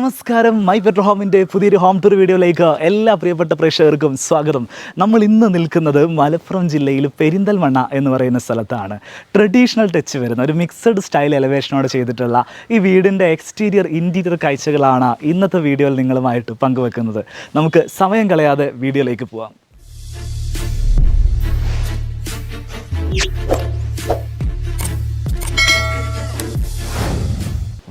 നമസ്കാരം, my petro ഹോമിൻ്റെ പുതിയൊരു home tour വീഡിയോയിലേക്ക് എല്ലാ പ്രിയപ്പെട്ട പ്രേക്ഷകർക്കും സ്വാഗതം. നമ്മൾ ഇന്ന് നിൽക്കുന്നത് മലപ്പുറം ജില്ലയിൽ പെരിന്തൽമണ്ണ എന്ന് പറയുന്ന സ്ഥലത്താണ്. ട്രഡീഷണൽ ടച്ച് വരുന്ന ഒരു മിക്സഡ് സ്റ്റൈൽ എലവേഷനോട് ചെയ്തിട്ടുള്ള ഈ വീടിൻ്റെ എക്സ്റ്റീരിയർ ഇൻറ്റീരിയർ കാഴ്ചകളാണ് ഇന്നത്തെ വീഡിയോയിൽ നിങ്ങളുമായിട്ട് പങ്കുവെക്കുന്നത്. നമുക്ക് സമയം കളയാതെ വീഡിയോയിലേക്ക് പോവാം.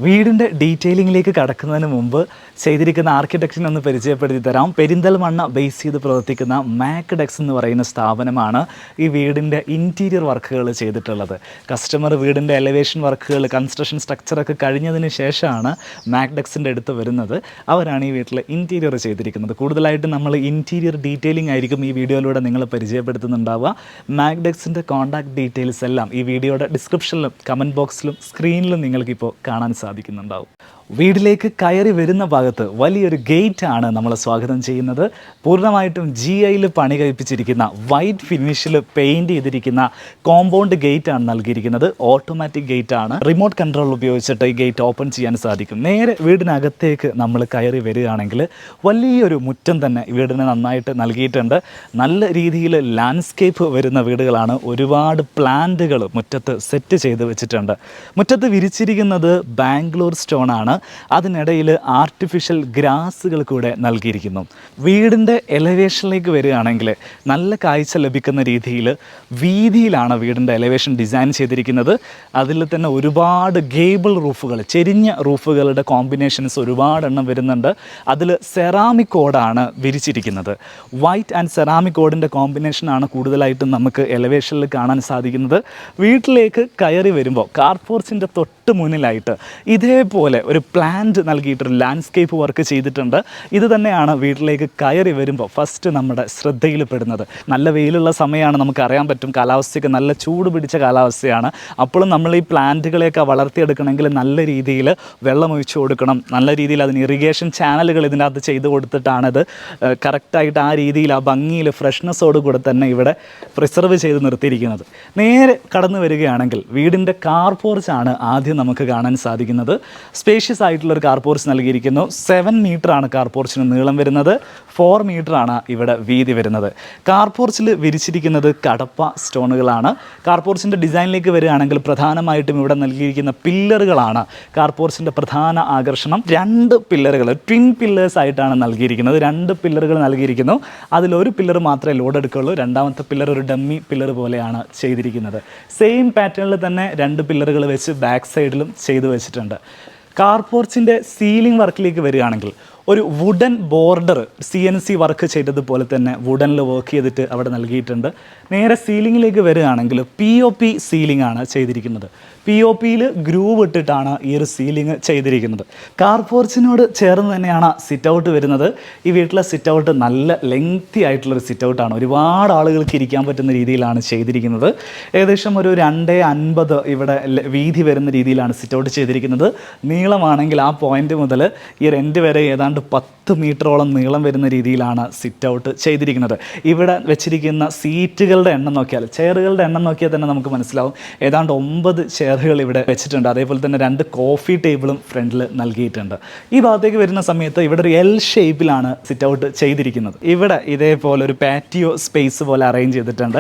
വീടിൻ്റെ ഡീറ്റെയിലിങ്ങിലേക്ക് കടക്കുന്നതിന് മുമ്പ് ചെയ്തിരിക്കുന്ന ആർക്കിടെക്ചറിനെ ഒന്ന് പരിചയപ്പെടുത്തി തരാം. പെരിന്തൽമണ്ണ ബേസ് ചെയ്ത് പ്രവർത്തിക്കുന്ന മാക്ഡെക്സ് എന്ന് പറയുന്ന സ്ഥാപനമാണ് ഈ വീടിൻ്റെ ഇൻറ്റീരിയർ വർക്കുകൾ ചെയ്തിട്ടുള്ളത്. കസ്റ്റമർ വീടിൻ്റെ എലവേഷൻ വർക്കുകൾ, കൺസ്ട്രക്ഷൻ സ്ട്രക്ചറൊക്കെ കഴിഞ്ഞതിന് ശേഷമാണ് മാക്ഡെക്സിൻ്റെ അടുത്ത് വരുന്നത്. അവരാണ് ഈ വീട്ടിൽ ഇൻറ്റീരിയർ ചെയ്തിരിക്കുന്നത്. കൂടുതലായിട്ട് നമ്മൾ ഇൻറ്റീരിയർ ഡീറ്റെയിലിംഗ് ആയിരിക്കും ഈ വീഡിയോയിലൂടെ നിങ്ങൾ പരിചയപ്പെടുത്തുന്നുണ്ടാവുക. മാക്ഡെക്സിൻ്റെ കോൺടാക്ട് ഡീറ്റെയിൽസ് എല്ലാം ഈ വീഡിയോയുടെ ഡിസ്ക്രിപ്ഷനിലും കമൻറ്റ് ബോക്സിലും സ്ക്രീനിലും നിങ്ങൾക്കിപ്പോൾ കാണാൻ സാധിക്കുന്നുണ്ടാവും. വീട്ടിലേക്ക് കയറി വരുന്ന ഭാഗത്ത് വലിയൊരു ഗേറ്റാണ് നമ്മൾ സ്വാഗതം ചെയ്യുന്നത്. പൂർണ്ണമായിട്ടും GIയിൽ പണി കഴിപ്പിച്ചിരിക്കുന്ന വൈറ്റ് ഫിനിഷിൽ പെയിൻറ് ചെയ്തിരിക്കുന്ന കോമ്പൗണ്ട് ഗേറ്റാണ് നൽകിയിരിക്കുന്നത്. ഓട്ടോമാറ്റിക് ഗേറ്റാണ്. റിമോട്ട് കൺട്രോൾ ഉപയോഗിച്ചിട്ട് ഈ ഗേറ്റ് ഓപ്പൺ ചെയ്യാൻ സാധിക്കും. നേരെ വീടിനകത്തേക്ക് നമ്മൾ കയറി വരികയാണെങ്കിൽ വലിയൊരു മുറ്റം തന്നെ വീടിന് നന്നായിട്ട് നൽകിയിട്ടുണ്ട്. നല്ല രീതിയിൽ ലാൻഡ്സ്കേപ്പ് വരുന്ന വീടുകളാണ്. ഒരുപാട് പ്ലാന്റുകൾ മുറ്റത്ത് സെറ്റ് ചെയ്ത് വെച്ചിട്ടുണ്ട്. മുറ്റത്ത് വിരിച്ചിരിക്കുന്നത് ബാംഗ്ലൂർ സ്റ്റോൺ ആണ്. അതിനിടയിൽ ആർട്ടിഫിഷ്യൽ ഗ്രാസുകൾ കൂടെ നൽകിയിരിക്കുന്നു. വീടിൻ്റെ എലവേഷനിലേക്ക് വരികയാണെങ്കിൽ നല്ല കാഴ്ച ലഭിക്കുന്ന രീതിയിൽ വീതിയിലാണ് വീടിൻ്റെ എലവേഷൻ ഡിസൈൻ ചെയ്തിരിക്കുന്നത്. അതിൽ തന്നെ ഒരുപാട് ഗേബിൾ റൂഫുകൾ, ചെരിഞ്ഞ റൂഫുകളുടെ കോമ്പിനേഷൻസ് ഒരുപാടെണ്ണം വരുന്നുണ്ട്. അതിൽ സെറാമിക് ഓടാണ് വിരിച്ചിരിക്കുന്നത്. വൈറ്റ് ആൻഡ് സെറാമിക് ഓടിൻ്റെ കോമ്പിനേഷനാണ് കൂടുതലായിട്ടും നമുക്ക് എലവേഷനിൽ കാണാൻ സാധിക്കുന്നത്. വീട്ടിലേക്ക് കയറി വരുമ്പോൾ കാർ പോർച്ചിൻ്റെ തൊട്ട് മുന്നിലായിട്ട് ഇതേപോലെ ഒരു പ്ലാന്റ് നൽകിയിട്ടൊരു ലാൻഡ്സ്കേപ്പ് വർക്ക് ചെയ്തിട്ടുണ്ട്. ഇത് തന്നെയാണ് വീട്ടിലേക്ക് കയറി വരുമ്പോൾ ഫസ്റ്റ് നമ്മുടെ ശ്രദ്ധയിൽപ്പെടുന്നത്. നല്ല വെയിലുള്ള സമയമാണ്, നമുക്കറിയാൻ പറ്റും. കാലാവസ്ഥയ്ക്ക് നല്ല ചൂട് പിടിച്ച കാലാവസ്ഥയാണ്. അപ്പോഴും നമ്മൾ ഈ പ്ലാന്റുകളെയൊക്കെ വളർത്തിയെടുക്കണമെങ്കിൽ നല്ല രീതിയിൽ വെള്ളം ഒഴിച്ചു കൊടുക്കണം. നല്ല രീതിയിൽ അതിന് ഇറിഗേഷൻ ചാനലുകൾ ഇതിനകത്ത് ചെയ്ത് കൊടുത്തിട്ടാണിത് കറക്റ്റായിട്ട് ആ രീതിയിൽ ആ ഭംഗിയിൽ ഫ്രഷ്നെസ്സോട് കൂടെ തന്നെ ഇവിടെ പ്രിസർവ് ചെയ്ത് നിർത്തിയിരിക്കുന്നത്. നേരെ കടന്നു വരികയാണെങ്കിൽ വീടിൻ്റെ കാർ പോർച്ചാണ് ആദ്യം നമുക്ക് കാണാൻ സാധിക്കുന്നത്. സ്പേഷ്യസ് ആയിട്ടുള്ളൊരു കാർ പോർച്ച് നൽകിയിരിക്കുന്നു. 7 മീറ്ററാണ് കാർ പോർച്ചിന് നീളം വരുന്നത്. 4 മീറ്ററാണ് ഇവിടെ വീതി വരുന്നത്. കാർ പോർച്ചിൽ വിരിച്ചിരിക്കുന്നത് കടപ്പ സ്റ്റോണുകളാണ്. കാർ പോർച്ചിൻ്റെ ഡിസൈനിലേക്ക് വരികയാണെങ്കിൽ പ്രധാനമായിട്ടും ഇവിടെ നൽകിയിരിക്കുന്ന പില്ലറുകളാണ് കാർ പോർച്ചിൻ്റെ പ്രധാന ആകർഷണം. 2 പില്ലറുകൾ ട്വിൻ പില്ലേഴ്സ് ആയിട്ടാണ് നൽകിയിരിക്കുന്നത്. 2 പില്ലറുകൾ നൽകിയിരിക്കുന്നു. അതിലൊരു പില്ലർ മാത്രമേ ലോഡ് എടുക്കുള്ളൂ. രണ്ടാമത്തെ പില്ലർ ഒരു ഡമ്മി പില്ലർ പോലെയാണ് ചെയ്തിരിക്കുന്നത്. സെയിം പാറ്റേണിൽ തന്നെ 2 പില്ലറുകൾ വെച്ച് ബാക്ക് സൈഡിലും ചെയ്തു വെച്ചിട്ടുണ്ട്. കാർ പോർച്ചിൻ്റെ സീലിംഗ് വർക്കിലേക്ക് വരികയാണെങ്കിൽ ഒരു വുഡൻ ബോർഡർ CNC വർക്ക് ചെയ്തതുപോലെ തന്നെ വുഡനിൽ വർക്ക് ചെയ്തിട്ട് അവിടെ നൽകിയിട്ടുണ്ട്. നേരെ സീലിങ്ങിലേക്ക് വരികയാണെങ്കിൽ POP സീലിംഗ് ആണ് ചെയ്തിരിക്കുന്നത്. POPയിൽ ഗ്രൂവ് ഇട്ടിട്ടാണ് ഈ ഒരു സീലിംഗ് ചെയ്തിരിക്കുന്നത്. കാർ പോർച്ചിനോട് ചേർന്ന് തന്നെയാണ് സിറ്റ് ഔട്ട് വരുന്നത്. ഈ വീട്ടിലെ സിറ്റ് ഔട്ട് നല്ല ലെങ്തി ആയിട്ടുള്ളൊരു സിറ്റ് ഔട്ടാണ്. ഒരുപാട് ആളുകൾക്ക് ഇരിക്കാൻ പറ്റുന്ന രീതിയിലാണ് ചെയ്തിരിക്കുന്നത്. ഏകദേശം ഒരു 2.50 ഇവിടെ വീതി വരുന്ന രീതിയിലാണ് സിറ്റ് ഔട്ട് ചെയ്തിരിക്കുന്നത്. നീളമാണെങ്കിൽ ആ പോയിന്റ് മുതൽ ഈ ഒരു എൻഡ് വരെ ഏതാണ്ട് 10 മീറ്ററോളം നീളം വരുന്ന രീതിയിലാണ് സിറ്റ് ഔട്ട് ചെയ്തിരിക്കുന്നത്. ഇവിടെ വെച്ചിരിക്കുന്ന സീറ്റുകളുടെ എണ്ണം നോക്കിയാൽ, ചെയറുകളുടെ എണ്ണം നോക്കിയാൽ തന്നെ നമുക്ക് മനസ്സിലാവും. ഏതാണ്ട് 9 ചെയറുകൾ ഇവിടെ വെച്ചിട്ടുണ്ട്. അതേപോലെ തന്നെ 2 കോഫി ടേബിളും ഫ്രണ്ടിൽ നൽകിയിട്ടുണ്ട്. ഈ ഭാഗത്തേക്ക് വരുന്ന സമയത്ത് ഇവിടെ ഒരു L ഷേപ്പിലാണ് സിറ്റ് ഔട്ട് ചെയ്തിരിക്കുന്നത്. ഇവിടെ ഇതേപോലെ ഒരു പാറ്റിയോ സ്പേസ് പോലെ അറേഞ്ച് ചെയ്തിട്ടുണ്ട്.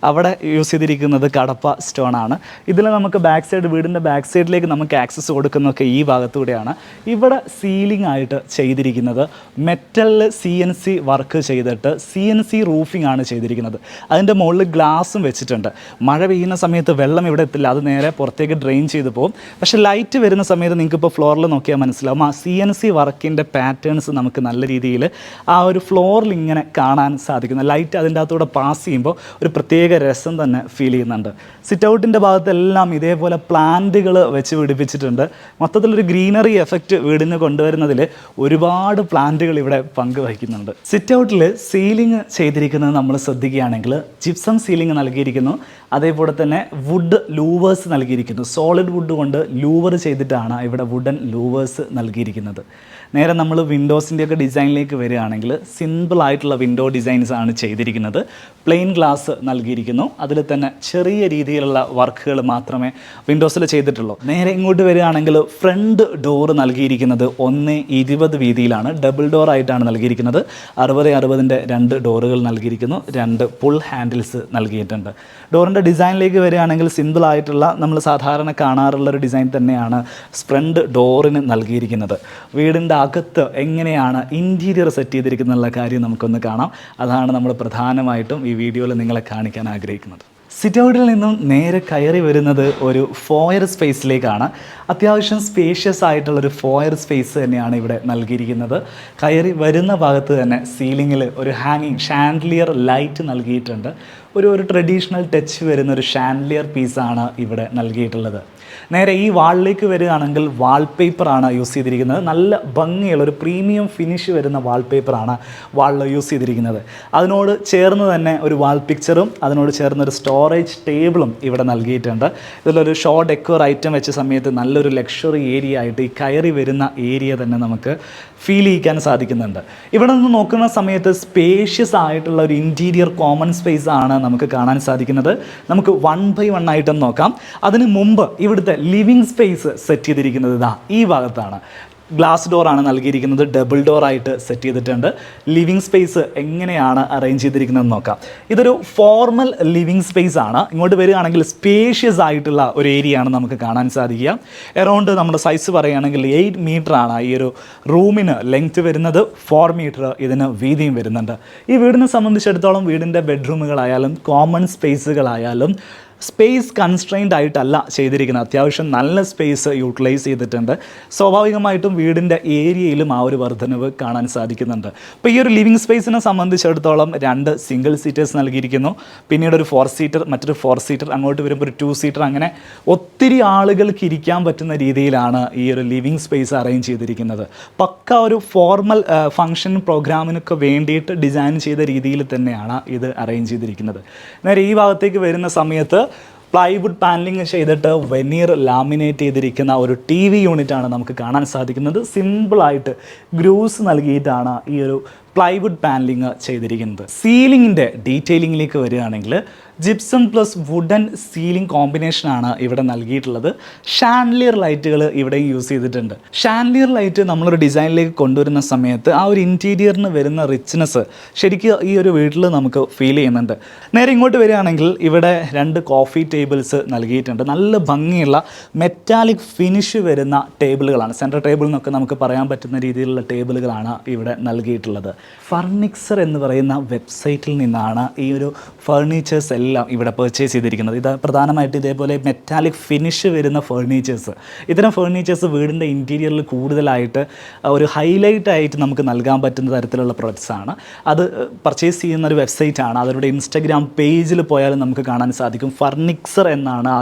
അവിടെ യൂസ് ചെയ്തിരിക്കുന്നത് കടപ്പ സ്റ്റോൺ ആണ്. ഇതിൽ നമുക്ക് ബാക്ക് സൈഡ്, വീടിൻ്റെ ബാക്ക് സൈഡിലേക്ക് നമുക്ക് ആക്സസ് കൊടുക്കുന്നതൊക്കെ ഈ ഭാഗത്തൂടെയാണ്. ഇവിടെ സീലിംഗ് ആയിട്ട് ചെയ്തിരിക്കുന്നത് മെറ്റലിൽ CNC വർക്ക് ചെയ്തിട്ട് CNC റൂഫിംഗ് ആണ് ചെയ്തിരിക്കുന്നത്. അതിൻ്റെ മുകളിൽ ഗ്ലാസും വെച്ചിട്ടുണ്ട്. മഴ പെയ്യുന്ന സമയത്ത് വെള്ളം ഇവിടെ എത്തില്ല, അത് നേരെ പുറത്തേക്ക് ഡ്രെയിൻ ചെയ്ത് പോകും. പക്ഷേ ലൈറ്റ് വരുന്ന സമയത്ത് നിങ്ങൾക്കിപ്പോൾ ഫ്ലോറിൽ നോക്കിയാൽ മനസ്സിലാവും ആ CNC വർക്കിൻ്റെ പാറ്റേൺസ് നമുക്ക് നല്ല രീതിയിൽ ആ ഒരു ഫ്ലോറിൽ ഇങ്ങനെ കാണാൻ സാധിക്കുന്നു. ലൈറ്റ് അതിൻ്റെ അകത്തൂടെ പാസ് ചെയ്യുമ്പോൾ ഒരു പ്രത്യേക രസം തന്നെ ഫീൽ ചെയ്യുന്നുണ്ട്. സിറ്റ് ഔട്ടിൻ്റെ ഭാഗത്തെല്ലാം ഇതേപോലെ പ്ലാന്റുകൾ വെച്ച് പിടിപ്പിച്ചിട്ടുണ്ട്. മൊത്തത്തിലൊരു ഗ്രീനറി എഫക്റ്റ് വീടിന് കൊണ്ടുവരുന്നതിൽ ഒരുപാട് പ്ലാന്റുകൾ ഇവിടെ പങ്കുവഹിക്കുന്നുണ്ട്. സിറ്റ് ഔട്ടിൽ സീലിംഗ് ചെയ്തിരിക്കുന്നത് നമ്മൾ ശ്രദ്ധിക്കുകയാണെങ്കിൽ ജിപ്സം സീലിംഗ് നൽകിയിരിക്കുന്നു. അതേപോലെ തന്നെ വുഡ് ലൂവേഴ്സ് നൽകിയിരിക്കുന്നു. സോളിഡ് വുഡ് കൊണ്ട് ലൂവർ ചെയ്തിട്ടാണ് ഇവിടെ വുഡൻ ലൂവേഴ്സ് നൽകിയിരിക്കുന്നത്. നേരെ നമ്മൾ വിൻഡോസിൻ്റെയൊക്കെ ഡിസൈനിലേക്ക് വരികയാണെങ്കിൽ സിമ്പിളായിട്ടുള്ള വിൻഡോ ഡിസൈൻസ് ആണ് ചെയ്തിരിക്കുന്നത്. പ്ലെയിൻ ഗ്ലാസ് നൽകിയിരിക്കുന്നു. അതിൽ തന്നെ ചെറിയ രീതിയിലുള്ള വർക്കുകൾ മാത്രമേ വിൻഡോസിൽ ചെയ്തിട്ടുള്ളൂ. നേരെ ഇങ്ങോട്ട് വരികയാണെങ്കിൽ ഫ്രണ്ട് ഡോറ് നൽകിയിരിക്കുന്നത് 1:20 വീതിയിലാണ്. ഡബിൾ ഡോർ ആയിട്ടാണ് നൽകിയിരിക്കുന്നത്. 60-60ൻ്റെ 2 ഡോറുകൾ നൽകിയിരിക്കുന്നു. 2 പുൾ ഹാൻഡിൽസ് നൽകിയിട്ടുണ്ട്. ഡോറിൻ്റെ ഡിസൈനിലേക്ക് വരികയാണെങ്കിൽ സിമ്പിളായിട്ടുള്ള നമ്മൾ സാധാരണ കാണാറുള്ളൊരു ഡിസൈൻ തന്നെയാണ് ഫ്രണ്ട് ഡോറിന് നൽകിയിരിക്കുന്നത്. വീടിൻ്റെ അകത്ത് എങ്ങനെയാണ് ഇൻറ്റീരിയർ സെറ്റ് ചെയ്തിരിക്കുന്നുള്ള കാര്യം നമുക്കൊന്ന് കാണാം. അതാണ് നമ്മൾ പ്രധാനമായിട്ടും ഈ വീഡിയോയിൽ നിങ്ങളെ കാണിക്കാൻ ആഗ്രഹിക്കുന്നത്. സിറ്റ് ഔട്ടിൽ നിന്നും നേരെ കയറി വരുന്നത് ഒരു ഫോയർ സ്പേസിലേക്കാണ്. അത്യാവശ്യം സ്പേഷ്യസ് ആയിട്ടുള്ളൊരു ഫോയർ സ്പേസ് തന്നെയാണ് ഇവിടെ നൽകിയിരിക്കുന്നത്. കയറി വരുന്ന ഭാഗത്ത് തന്നെ സീലിങ്ങിൽ ഒരു ഹാങ്ങിങ് ഷാൻഡ്ലിയർ ലൈറ്റ് നൽകിയിട്ടുണ്ട്. ഒരു ട്രഡീഷണൽ ടച്ച് വരുന്ന ഒരു ഷാൻഡ്ലിയർ പീസാണ് ഇവിടെ നൽകിയിട്ടുള്ളത്. നേരെ ഈ വാളിലേക്ക് വരികയാണെങ്കിൽ വാൾപേപ്പറാണ് യൂസ് ചെയ്തിരിക്കുന്നത്. നല്ല ഭംഗിയുള്ള ഒരു പ്രീമിയം ഫിനിഷ് വരുന്ന വാൾപേപ്പറാണ് വാളിൽ യൂസ് ചെയ്തിരിക്കുന്നത്. അതിനോട് ചേർന്ന് തന്നെ ഒരു വാൾ പിക്ചറും അതിനോട് ചേർന്നൊരു സ്റ്റോറേജ് ടേബിളും ഇവിടെ നൽകിയിട്ടുണ്ട്. ഇതിലൊരു ഷോ ഡെക്കോർ ഐറ്റം വെച്ച സമയത്ത് നല്ലൊരു ലക്ഷറി ഏരിയ ആയിട്ട് ഈ കയറി വരുന്ന ഏരിയ തന്നെ നമുക്ക് ഫീൽ ചെയ്യിക്കാൻ സാധിക്കുന്നുണ്ട്. ഇവിടെ നിന്ന് നോക്കുന്ന സമയത്ത് സ്പേഷ്യസ് ആയിട്ടുള്ള ഒരു ഇൻറ്റീരിയർ കോമൺ സ്പേസ് ആണ് നമുക്ക് കാണാൻ സാധിക്കുന്നത്. നമുക്ക് 1/1 ആയിട്ടൊന്ന് നോക്കാം. അതിന് മുമ്പ് ഇവിടുത്തെ ലിവിങ് സ്പേസ് സെറ്റ് ചെയ്തിരിക്കുന്നത് ഈ ഭാഗത്താണ്. ഗ്ലാസ് ഡോറാണ് നൽകിയിരിക്കുന്നത്. ഡബിൾ ഡോർ ആയിട്ട് സെറ്റ് ചെയ്തിട്ടുണ്ട്. ലിവിങ് സ്പേസ് എങ്ങനെയാണ് അറേഞ്ച് ചെയ്തിരിക്കുന്നതെന്ന് നോക്കാം. ഇതൊരു ഫോർമൽ ലിവിങ് സ്പേസ് ആണ്. ഇങ്ങോട്ട് വരികയാണെങ്കിൽ സ്പേഷ്യസ് ആയിട്ടുള്ള ഒരു ഏരിയ ആണ് നമുക്ക് കാണാൻ സാധിക്കുക. എറൗണ്ട് നമ്മുടെ സൈസ് പറയുകയാണെങ്കിൽ 8 മീറ്ററാണ് ഈ ഒരു റൂമിന് ലെങ്ത് വരുന്നത്. 4 മീറ്റർ ഇതിന് വീതിയും വരുന്നുണ്ട്. ഈ വീടിനെ സംബന്ധിച്ചിടത്തോളം വീടിൻ്റെ ബെഡ്റൂമുകളായാലും കോമൺ സ്പേസുകളായാലും സ്പേസ് കൺസ്ട്രെയിൻഡ് ആയിട്ടല്ല ചെയ്തിരിക്കുന്നത്. അത്യാവശ്യം നല്ല സ്പേസ് യൂട്ടിലൈസ് ചെയ്തിട്ടുണ്ട്. സ്വാഭാവികമായിട്ടും വീടിൻ്റെ ഏരിയയിലും ആ ഒരു വർധനവ് കാണാൻ സാധിക്കുന്നുണ്ട്. അപ്പോൾ ഈ ഒരു ലിവിങ് സ്പേസിനെ സംബന്ധിച്ചിടത്തോളം 2 സിംഗിൾ സീറ്റേഴ്സ് നൽകിയിരിക്കുന്നു. പിന്നീട് ഒരു 4 സീറ്റർ, മറ്റൊരു 4 സീറ്റർ, അങ്ങോട്ട് വരുമ്പോൾ ഒരു 2 സീറ്റർ, അങ്ങനെ ഒത്തിരി ആളുകൾക്ക് ഇരിക്കാൻ പറ്റുന്ന രീതിയിലാണ് ഈ ഒരു ലിവിങ് സ്പേസ് അറേഞ്ച് ചെയ്തിരിക്കുന്നത്. പക്ക ഒരു ഫോർമൽ ഫംഗ്ഷൻ പ്രോഗ്രാമിനൊക്കെ വേണ്ടിയിട്ട് ഡിസൈൻ ചെയ്ത രീതിയിൽ തന്നെയാണ് ഇത് അറേഞ്ച് ചെയ്തിരിക്കുന്നത്. നേരെ ഈ ഭാഗത്തേക്ക് വരുന്ന സമയത്ത് പ്ലൈവുഡ് പാനലിങ് ചെയ്തിട്ട് വെനീർ ലാമിനേറ്റ് ചെയ്തിരിക്കുന്ന ഒരു TV യൂണിറ്റാണ് നമുക്ക് കാണാൻ സാധിക്കുന്നത്. സിമ്പിളായിട്ട് ഗ്രൂസ് നൽകിയിട്ടാണ് ഈ ഒരു പ്ലൈവുഡ് പാനലിങ് ചെയ്തിരിക്കുന്നത്. സീലിങ്ങിൻ്റെ ഡീറ്റെയിലിങ്ങിലേക്ക് വരികയാണെങ്കിൽ ജിപ്സം പ്ലസ് വുഡൻ സീലിംഗ് കോമ്പിനേഷനാണ് ഇവിടെ നൽകിയിട്ടുള്ളത്. ഷാൻഡ്ലിയർ ലൈറ്റുകൾ ഇവിടെ യൂസ് ചെയ്തിട്ടുണ്ട്. ഷാൻഡ്ലിയർ ലൈറ്റ് നമ്മളൊരു ഡിസൈനിലേക്ക് കൊണ്ടുവരുന്ന സമയത്ത് ആ ഒരു ഇൻറ്റീരിയറിന് വരുന്ന റിച്ച്നെസ് ശരിക്കും ഈ ഒരു വീട്ടിൽ നമുക്ക് ഫീൽ ചെയ്യുന്നുണ്ട്. നേരെ ഇങ്ങോട്ട് വരികയാണെങ്കിൽ ഇവിടെ 2 കോഫി ടേബിൾസ് നൽകിയിട്ടുണ്ട്. നല്ല ഭംഗിയുള്ള മെറ്റാലിക് ഫിനിഷ് വരുന്ന ടേബിളുകളാണ്. സെൻട്രൽ ടേബിൾ എന്നൊക്കെ നമുക്ക് പറയാൻ പറ്റുന്ന രീതിയിലുള്ള ടേബിളുകളാണ് ഇവിടെ നൽകിയിട്ടുള്ളത്. ഫർണിച്ചർ എന്ന് പറയുന്ന വെബ്സൈറ്റിൽ നിന്നാണ് ഈ ഒരു ഫർണിച്ചേഴ്സ് എല്ലാം ഇവിടെ പർച്ചേസ് ചെയ്തിരിക്കുന്നത്. ഇത് പ്രധാനമായിട്ട് ഇതേപോലെ മെറ്റാലിക് ഫിനിഷ് വരുന്ന ഫർണിച്ചേഴ്സ്, ഇത്തരം ഫർണിച്ചേഴ്സ് വീടിൻ്റെ ഇൻറ്റീരിയറിൽ കൂടുതലായിട്ട് ഒരു ഹൈലൈറ്റ് ആയിട്ട് നമുക്ക് നൽകാൻ പറ്റുന്ന തരത്തിലുള്ള പ്രൊഡക്ട്സ് ആണ്. അത് പർച്ചേസ് ചെയ്യുന്ന ഒരു വെബ്സൈറ്റാണ്. അവരുടെ ഇൻസ്റ്റഗ്രാം പേജിൽ പോയാലും നമുക്ക് കാണാൻ സാധിക്കും. ഫർണിച്ചർ എന്നാണ് ആ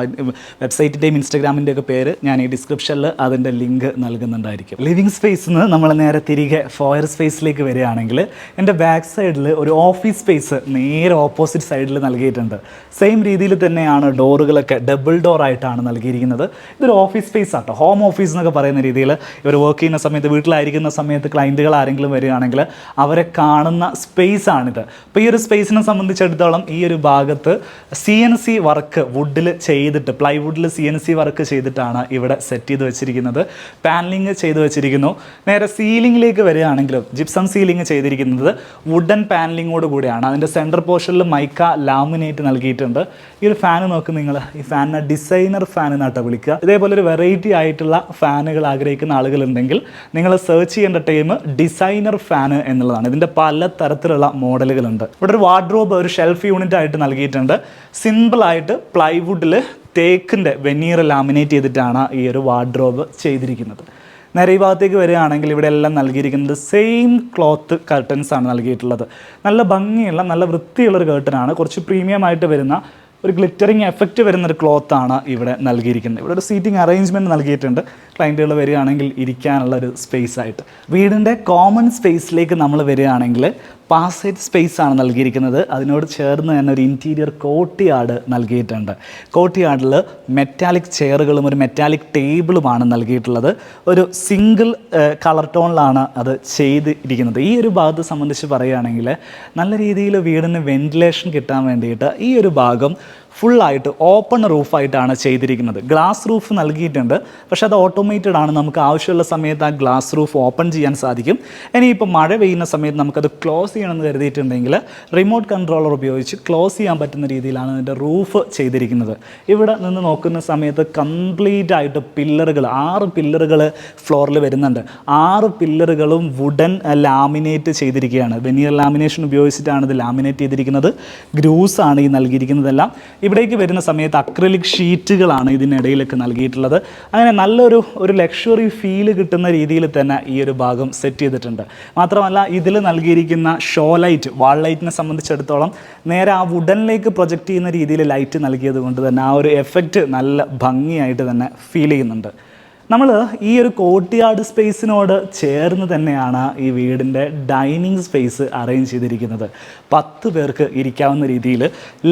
വെബ്സൈറ്റിൻ്റെയും ഇൻസ്റ്റഗ്രാമിൻ്റെയൊക്കെ പേര്. ഞാൻ ഈ ഡിസ്ക്രിപ്ഷനിൽ അതിൻ്റെ ലിങ്ക് നൽകുന്നുണ്ടായിരിക്കും. ലിവിങ് സ്പേസിൽ നിന്ന് നമ്മൾ നേരെ തിരികെ ഫോയർ സ്പേസിലേക്ക് വരികയാണെങ്കിൽ എൻ്റെ ബാക്ക് സൈഡിൽ ഒരു ഓഫീസ് സ്പേസ് നേരെ ഓപ്പോസിറ്റ് സൈഡിൽ നൽകിയിട്ടുണ്ട്. സെയിം രീതിയിൽ തന്നെയാണ് ഡോറുകളൊക്കെ ഡബിൾ ഡോർ ആയിട്ടാണ് നൽകിയിരിക്കുന്നത്. ഇതൊരു ഓഫീസ് സ്പേസ് ആട്ടോ. ഹോം ഓഫീസ് എന്നൊക്കെ പറയുന്ന രീതിയിൽ ഇവർ വർക്ക് ചെയ്യുന്ന സമയത്ത്, വീട്ടിലായിരിക്കുന്ന സമയത്ത് ക്ലയൻറ്റുകൾ ആരെങ്കിലും വരികയാണെങ്കിൽ അവരെ കാണുന്ന സ്പേസ് ആണിത്. അപ്പോൾ ഈ ഒരു സ്പേസിനെ സംബന്ധിച്ചിടത്തോളം ഈ ഒരു ഭാഗത്ത് CNC വർക്ക് വുഡിൽ ചെയ്തിട്ട്, പ്ലൈവുഡിൽ CNC വർക്ക് ചെയ്തിട്ടാണ് ഇവിടെ സെറ്റ് ചെയ്ത് വെച്ചിരിക്കുന്നത്. പാനലിങ് ചെയ്ത് വെച്ചിരിക്കുന്നു. നേരെ സീലിങ്ങിലേക്ക് വരികയാണെങ്കിലും ജിപ്സം സീലിംഗ് ചെയ്തിരിക്കുന്നത് വുഡൻ പാനലിങ്ങോട് കൂടിയാണ്. അതിൻ്റെ സെൻറ്റർ പോർഷനിൽ മൈക്ക ലാമിനേറ്റ് നൽകിയിട്ടുണ്ട്. ഈ ഒരു ഫാൻ നോക്ക് നിങ്ങൾ. ഈ ഫാനിനെ ഡിസൈനർ ഫാൻ എന്നാട്ടോ വിളിക്കുക. ഇതേപോലെ ഒരു വെറൈറ്റി ആയിട്ടുള്ള ഫാനുകൾ ആഗ്രഹിക്കുന്ന ആളുകളുണ്ടെങ്കിൽ നിങ്ങൾ സെർച്ച് ചെയ്യേണ്ട ടൈം ഡിസൈനർ ഫാൻ എന്നുള്ളതാണ്. ഇതിൻ്റെ പല തരത്തിലുള്ള മോഡലുകളുണ്ട്. ഇവിടെ ഒരു വാർഡ്രോബ്, ഒരു ഷെൽഫ് യൂണിറ്റ് ആയിട്ട് നൽകിയിട്ടുണ്ട്. സിമ്പിളായിട്ട് പ്ലൈവുഡിൽ തേക്കിൻ്റെ വെനീർ ലാമിനേറ്റ് ചെയ്തിട്ടാണ് ഈ ഒരു വാർഡ്രോബ് ചെയ്തിരിക്കുന്നത്. നേരെ ഈ ഭാഗത്തേക്ക് വരികയാണെങ്കിൽ ഇവിടെ എല്ലാം നൽകിയിരിക്കുന്നത് സെയിം ക്ലോത്ത് കർട്ടൻസ് ആണ് നൽകിയിട്ടുള്ളത്. നല്ല ഭംഗിയുള്ള, നല്ല വൃത്തിയുള്ളൊരു കർട്ടനാണ്. കുറച്ച് പ്രീമിയം ആയിട്ട് വരുന്ന ഒരു ഗ്ലിറ്ററിങ് എഫക്റ്റ് വരുന്നൊരു ക്ലോത്താണ് ഇവിടെ നൽകിയിരിക്കുന്നത്. ഇവിടെ ഒരു സീറ്റിംഗ് അറേഞ്ച്മെൻറ്റ് നൽകിയിട്ടുണ്ട്. ക്ലയൻറ്റുകൾ വരികയാണെങ്കിൽ ഇരിക്കാനുള്ളൊരു സ്പേസ് ആയിട്ട്. വീടിൻ്റെ കോമൺ സ്പേസിലേക്ക് നമ്മൾ വരികയാണെങ്കിൽ പാസേജ് സ്പേസ് ആണ് നൽകിയിരിക്കുന്നത്. അതിനോട് ചേർന്ന് തന്നെ ഒരു ഇൻറ്റീരിയർ കോർട്ട്യാർഡ് നൽകിയിട്ടുണ്ട്. കോർട്ട്യാർഡിൽ മെറ്റാലിക് ചെയറുകളും ഒരു മെറ്റാലിക് ടേബിളുമാണ് നൽകിയിട്ടുള്ളത്. ഒരു സിംഗിൾ കളർ ടോണിലാണ് അത് ചെയ്തിരിക്കുന്നത്. ഈ ഒരു ഭാഗത്തെ സംബന്ധിച്ച് പറയുകയാണെങ്കിൽ നല്ല രീതിയിൽ വീടിന് വെന്റിലേഷൻ കിട്ടാൻ വേണ്ടിയിട്ട് ഈ ഒരു ഭാഗം ഫുള്ളായിട്ട് ഓപ്പൺ റൂഫായിട്ടാണ് ചെയ്തിരിക്കുന്നത്. ഗ്ലാസ് റൂഫ് നൽകിയിട്ടുണ്ട്, പക്ഷേ അത് ഓട്ടോമേറ്റഡ് ആണ്. നമുക്ക് ആവശ്യമുള്ള സമയത്ത് ആ ഗ്ലാസ് റൂഫ് ഓപ്പൺ ചെയ്യാൻ സാധിക്കും. ഇനിയിപ്പോൾ മഴ പെയ്യുന്ന സമയത്ത് നമുക്കത് ക്ലോസ് ചെയ്യണമെന്ന് കരുതിയിട്ടുണ്ടെങ്കിൽ റിമോട്ട് കൺട്രോളർ ഉപയോഗിച്ച് ക്ലോസ് ചെയ്യാൻ പറ്റുന്ന രീതിയിലാണ് അതിൻ്റെ റൂഫ് ചെയ്തിരിക്കുന്നത്. ഇവിടെ നിന്ന് നോക്കുന്ന സമയത്ത് കംപ്ലീറ്റ് ആയിട്ട് പില്ലറുകൾ 6 പില്ലറുകൾ ഫ്ലോറിൽ വരുന്നുണ്ട്. 6 പില്ലറുകളും വുഡൻ ലാമിനേറ്റ് ചെയ്തിരിക്കുകയാണ്. വെനിയർ ലാമിനേഷൻ ഉപയോഗിച്ചിട്ടാണ് ഇത് ലാമിനേറ്റ് ചെയ്തിരിക്കുന്നത്. ഗ്രൂസാണ് ഈ നൽകിയിരിക്കുന്നതെല്ലാം. ഇവിടേക്ക് വരുന്ന സമയത്ത് അക്രിലിക് ഷീറ്റുകളാണ് ഇതിനിടയിലൊക്കെ നൽകിയിട്ടുള്ളത്. അങ്ങനെ നല്ലൊരു ലക്ഷറി ഫീല് കിട്ടുന്ന രീതിയിൽ തന്നെ ഈ ഒരു ഭാഗം സെറ്റ് ചെയ്തിട്ടുണ്ട്. മാത്രമല്ല ഇതിൽ നൽകിയിരിക്കുന്ന ഷോ ലൈറ്റ്, വാൾ ലൈറ്റിനെ സംബന്ധിച്ചിടത്തോളം നേരെ ആ വുഡനിലേക്ക് പ്രൊജക്റ്റ് ചെയ്യുന്ന രീതിയിൽ ലൈറ്റ് നൽകിയത് കൊണ്ട് തന്നെ ആ ഒരു എഫക്റ്റ് നല്ല ഭംഗിയായിട്ട് തന്നെ ഫീൽ ചെയ്യുന്നുണ്ട്. നമ്മൾ ഈ ഒരു കോർട്ട്യാർഡ് സ്പേസിനോട് ചേർന്ന് തന്നെയാണ് ഈ വീടിൻ്റെ ഡൈനിങ് സ്പേസ് അറേഞ്ച് ചെയ്തിരിക്കുന്നത്. 10 പേർക്ക് ഇരിക്കാവുന്ന രീതിയിൽ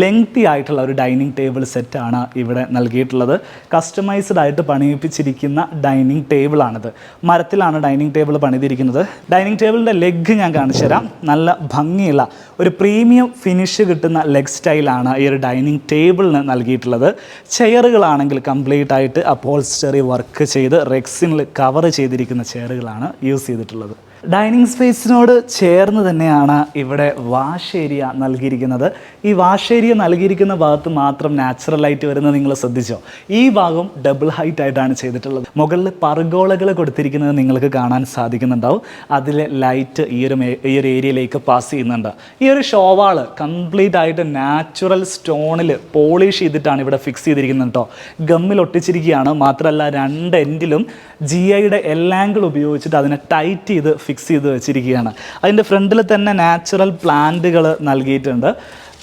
ലെങ്തി ആയിട്ടുള്ള ഒരു ഡൈനിങ് ടേബിൾ സെറ്റാണ് ഇവിടെ നൽകിയിട്ടുള്ളത്. കസ്റ്റമൈസ്ഡ് ആയിട്ട് പണിയിപ്പിച്ചിരിക്കുന്ന ഡൈനിങ് ടേബിളാണിത്. മരത്തിലാണ് ഡൈനിങ് ടേബിൾ പണിതിരിക്കുന്നത്. ഡൈനിങ് ടേബിളിൻ്റെ ലെഗ് ഞാൻ കാണിച്ചു തരാം. നല്ല ഭംഗിയുള്ള ഒരു പ്രീമിയം ഫിനിഷ് കിട്ടുന്ന ലെഗ് സ്റ്റൈലാണ് ഈ ഒരു ഡൈനിങ് ടേബിളിന് നൽകിയിട്ടുള്ളത്. ചെയറുകളാണെങ്കിൽ കംപ്ലീറ്റ് ആയിട്ട് അപ്പോൾസ്റ്ററി വർക്ക് ചെയ്ത് റെക്സിനിൽ കവർ ചെയ്തിരിക്കുന്ന ചെയറുകളാണ് യൂസ് ചെയ്തിട്ടുള്ളത്. ഡൈനിങ് സ്പേസിനോട് ചേർന്ന് തന്നെയാണ് ഇവിടെ വാഷ് ഏരിയ നൽകിയിരിക്കുന്നത്. ഈ വാഷ് ഏരിയ നൽകിയിരിക്കുന്ന ഭാഗത്ത് മാത്രം നാച്ചുറൽ ലൈറ്റ് വരുന്നത് നിങ്ങൾ ശ്രദ്ധിച്ചോ? ഈ ഭാഗം ഡബിൾ ഹൈറ്റ് ആയിട്ടാണ് ചെയ്തിട്ടുള്ളത്. മുകളിൽ പർഗോളകൾ കൊടുത്തിരിക്കുന്നത് നിങ്ങൾക്ക് കാണാൻ സാധിക്കുന്നുണ്ടാവും. അതിലെ ലൈറ്റ് ഈ ഒരു ഏരിയയിലേക്ക് പാസ് ചെയ്യുന്നുണ്ട്. ഈ ഒരു ഷോവാൾ കംപ്ലീറ്റ് ആയിട്ട് നാച്ചുറൽ സ്റ്റോണിൽ പോളിഷ് ചെയ്തിട്ടാണ് ഇവിടെ ഫിക്സ് ചെയ്തിരിക്കുന്നത് കേട്ടോ. ഗമ്മിൽ ഒട്ടിച്ചിരിക്കുകയാണ്. മാത്രമല്ല 2 എൻഡിലും GIയുടെ ആംഗിൾ ഉപയോഗിച്ചിട്ട് അതിനെ ടൈറ്റ് ചെയ്ത് ഫിക്സ് ചെയ്ത് വെച്ചിരിക്കുകയാണ്. അതിൻ്റെ ഫ്രണ്ടിൽ തന്നെ നാച്ചുറൽ പ്ലാന്റുകൾ നൽകിയിട്ടുണ്ട്.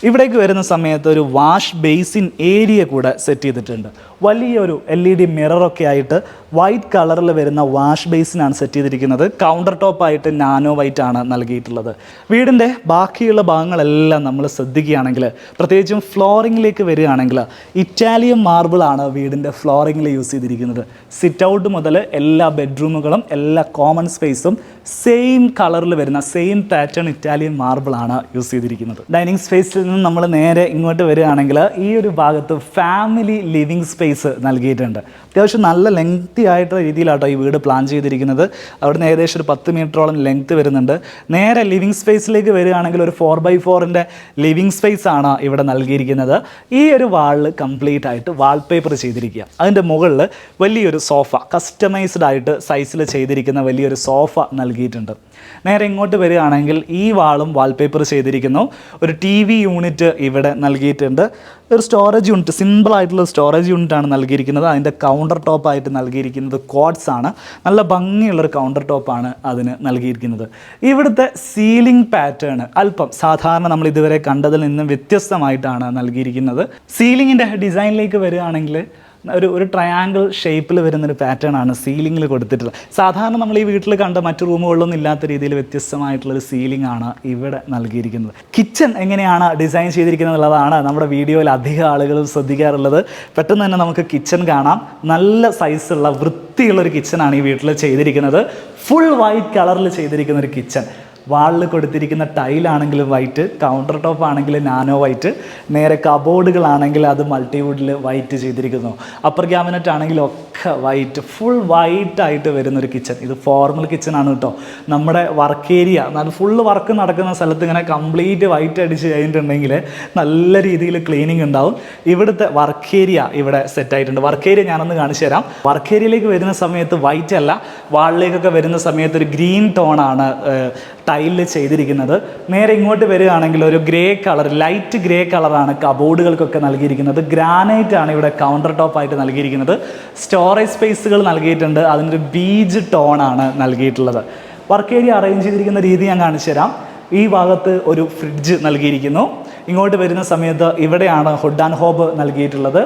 ഇവിടേക്ക് വരുന്ന സമയത്ത് ഒരു വാഷ് ബേസിൻ ഏരിയ കൂടെ സെറ്റ് ചെയ്തിട്ടുണ്ട്. വലിയൊരു LED മിററൊക്കെ ആയിട്ട് വൈറ്റ് കളറിൽ വരുന്ന വാഷ് ബേസിനാണ് സെറ്റ് ചെയ്തിരിക്കുന്നത്. കൗണ്ടർ ടോപ്പായിട്ട് നാനോ വൈറ്റ് ആണ് നൽകിയിട്ടുള്ളത്. വീടിൻ്റെ ബാക്കിയുള്ള ഭാഗങ്ങളെല്ലാം നമ്മൾ ശ്രദ്ധിക്കുകയാണെങ്കിൽ, പ്രത്യേകിച്ചും ഫ്ലോറിങ്ങിലേക്ക് വരികയാണെങ്കിൽ ഇറ്റാലിയൻ മാർബിളാണ് വീടിൻ്റെ ഫ്ലോറിങ്ങിൽ യൂസ് ചെയ്തിരിക്കുന്നത്. സിറ്റ് ഔട്ട് മുതൽ എല്ലാ ബെഡ്റൂമുകളും എല്ലാ കോമൺ സ്പേസും സെയിം കളറിൽ വരുന്ന സെയിം പാറ്റേൺ ഇറ്റാലിയൻ മാർബിളാണ് യൂസ് ചെയ്തിരിക്കുന്നത്. ഡൈനിങ് സ്പേസിൽ നിന്ന് നമ്മൾ നേരെ ഇങ്ങോട്ട് വരികയാണെങ്കിൽ ഈ ഒരു ഭാഗത്ത് ഫാമിലി ലിവിങ് സ്പേസ് നൽകിയിട്ടുണ്ട്. അത്യാവശ്യം നല്ല ലെങ്തി ആയിട്ടുള്ള രീതിയിലാട്ടോ ഈ വീട് പ്ലാൻ ചെയ്തിരിക്കുന്നത്. അവിടുന്ന് ഏകദേശം ഒരു 10 മീറ്ററോളം ലെങ്ത് വരുന്നുണ്ട്. നേരെ ലിവിങ് സ്പേസിലേക്ക് വരികയാണെങ്കിൽ ഒരു 4x4ൻ്റെ ലിവിങ് സ്പേസ് ആണ് ഇവിടെ നൽകിയിരിക്കുന്നത്. ഈ ഒരു വാളിൽ കംപ്ലീറ്റ് ആയിട്ട് വാൾപേപ്പർ ചെയ്തിരിക്കുക. അതിൻ്റെ മുകളിൽ വലിയൊരു സോഫ, കസ്റ്റമൈസ്ഡ് ആയിട്ട് സൈസിൽ ചെയ്തിരിക്കുന്ന വലിയൊരു സോഫ നൽകിയിട്ടുണ്ട്. നേരെ ഇങ്ങോട്ട് വരികയാണെങ്കിൽ ഈ വാളും വാൾപേപ്പർ ചെയ്തിരിക്കുന്നു. ഒരു TV യൂണിറ്റ് ഇവിടെ നൽകിയിട്ടുണ്ട്. ഒരു സ്റ്റോറേജ് യൂണിറ്റ്, സിമ്പിളായിട്ടുള്ള സ്റ്റോറേജ് യൂണിറ്റാണ് നൽകിയിരിക്കുന്നത്. അതിൻ്റെ കൗണ്ടർ ടോപ്പായിട്ട് നൽകിയിരിക്കുന്നത് ക്വാഡ്സ് ആണ്. നല്ല ഭംഗിയുള്ളൊരു കൗണ്ടർ ടോപ്പാണ് അതിന് നൽകിയിരിക്കുന്നത്. ഇവിടുത്തെ സീലിംഗ് പാറ്റേൺ അല്പം സാധാരണ നമ്മൾ ഇതുവരെ കണ്ടതിൽ നിന്നും വ്യത്യസ്തമായിട്ടാണ് നൽകിയിരിക്കുന്നത്. സീലിങ്ങിൻ്റെ ഡിസൈനിലേക്ക് വരികയാണെങ്കിൽ ഒരു ട്രയാങ്കിൾ ഷേപ്പിൽ വരുന്നൊരു പാറ്റേൺ ആണ് സീലിങ്ങിൽ കൊടുത്തിട്ടുള്ളത്. സാധാരണ നമ്മൾ ഈ വീട്ടിൽ കണ്ട മറ്റു റൂമുകളിലൊന്നും ഇല്ലാത്ത രീതിയിൽ വ്യത്യസ്തമായിട്ടുള്ളൊരു സീലിംഗ് ആണ് ഇവിടെ നൽകിയിരിക്കുന്നത്. കിച്ചൺ എങ്ങനെയാണ് ഡിസൈൻ ചെയ്തിരിക്കുന്നത് എന്നുള്ളതാണ് നമ്മുടെ വീഡിയോയിൽ അധികം ആളുകളും ശ്രദ്ധിക്കാറുള്ളത്. പെട്ടെന്ന് തന്നെ നമുക്ക് കിച്ചൺ കാണാം. നല്ല സൈസുള്ള വൃത്തിയുള്ളൊരു കിച്ചണാണ് ഈ വീട്ടിൽ ചെയ്തിരിക്കുന്നത്. ഫുൾ വൈറ്റ് കളറിൽ ചെയ്തിരിക്കുന്ന ഒരു കിച്ചൺ. വാളിൽ കൊടുത്തിരിക്കുന്ന ടൈലാണെങ്കിലും വൈറ്റ്, കൗണ്ടർ ടോപ്പ് ആണെങ്കിൽ നാനോ വൈറ്റ്, നേരെ കബോർഡുകളാണെങ്കിൽ അത് മൾട്ടിവുഡിൽ വൈറ്റ് ചെയ്തിരിക്കുന്നു. അപ്പർ ക്യാബിനറ്റ് ആണെങ്കിൽ ഒക്കെ വൈറ്റ്, ഫുൾ വൈറ്റ് ആയിട്ട് വരുന്നൊരു കിച്ചൺ. ഇത് ഫോർമൽ കിച്ചൺ ആണ് കേട്ടോ. നമ്മുടെ വർക്ക് ഏരിയ, ഫുള്ള് വർക്ക് നടക്കുന്ന സ്ഥലത്ത് ഇങ്ങനെ കംപ്ലീറ്റ് വൈറ്റ് അടിച്ച് കഴിഞ്ഞിട്ടുണ്ടെങ്കിൽ നല്ല രീതിയിൽ ക്ലീനിങ് ഉണ്ടാവും. ഇവിടുത്തെ വർക്ക് ഏരിയ ഇവിടെ സെറ്റ് ആയിട്ടുണ്ട്. വർക്ക് ഏരിയ ഞാനൊന്ന് കാണിച്ചു തരാം. വർക്ക് ഏരിയയിലേക്ക് വരുന്ന സമയത്ത് വൈറ്റ് അല്ല, വാളിലേക്കൊക്കെ വരുന്ന സമയത്ത് ഒരു ഗ്രീൻ ടോണാണ് ടൈലിൽ ചെയ്തിരിക്കുന്നത്. നേരെ ഇങ്ങോട്ട് വരികയാണെങ്കിൽ ഒരു ഗ്രേ കളർ, ലൈറ്റ് ഗ്രേ കളറാണ് കബോർഡുകൾക്കൊക്കെ നൽകിയിരിക്കുന്നത്. ഗ്രാനൈറ്റ് ആണ് ഇവിടെ കൗണ്ടർ ടോപ്പായിട്ട് നൽകിയിരിക്കുന്നത്. സ്റ്റോറേജ് സ്പേസുകൾ നൽകിയിട്ടുണ്ട്. അതിനൊരു ബീജ് ടോണാണ് നൽകിയിട്ടുള്ളത്. വർക്ക് ഏരിയ അറേഞ്ച് ചെയ്തിരിക്കുന്ന രീതി ഞാൻ കാണിച്ചു തരാം. ഈ ഭാഗത്ത് ഒരു ഫ്രിഡ്ജ് നൽകിയിരിക്കുന്നു. ഇങ്ങോട്ട് വരുന്ന സമയത്ത് ഇവിടെയാണ് ഹുഡ് ആൻഡ് ഹോബ് നൽകിയിട്ടുള്ളത്.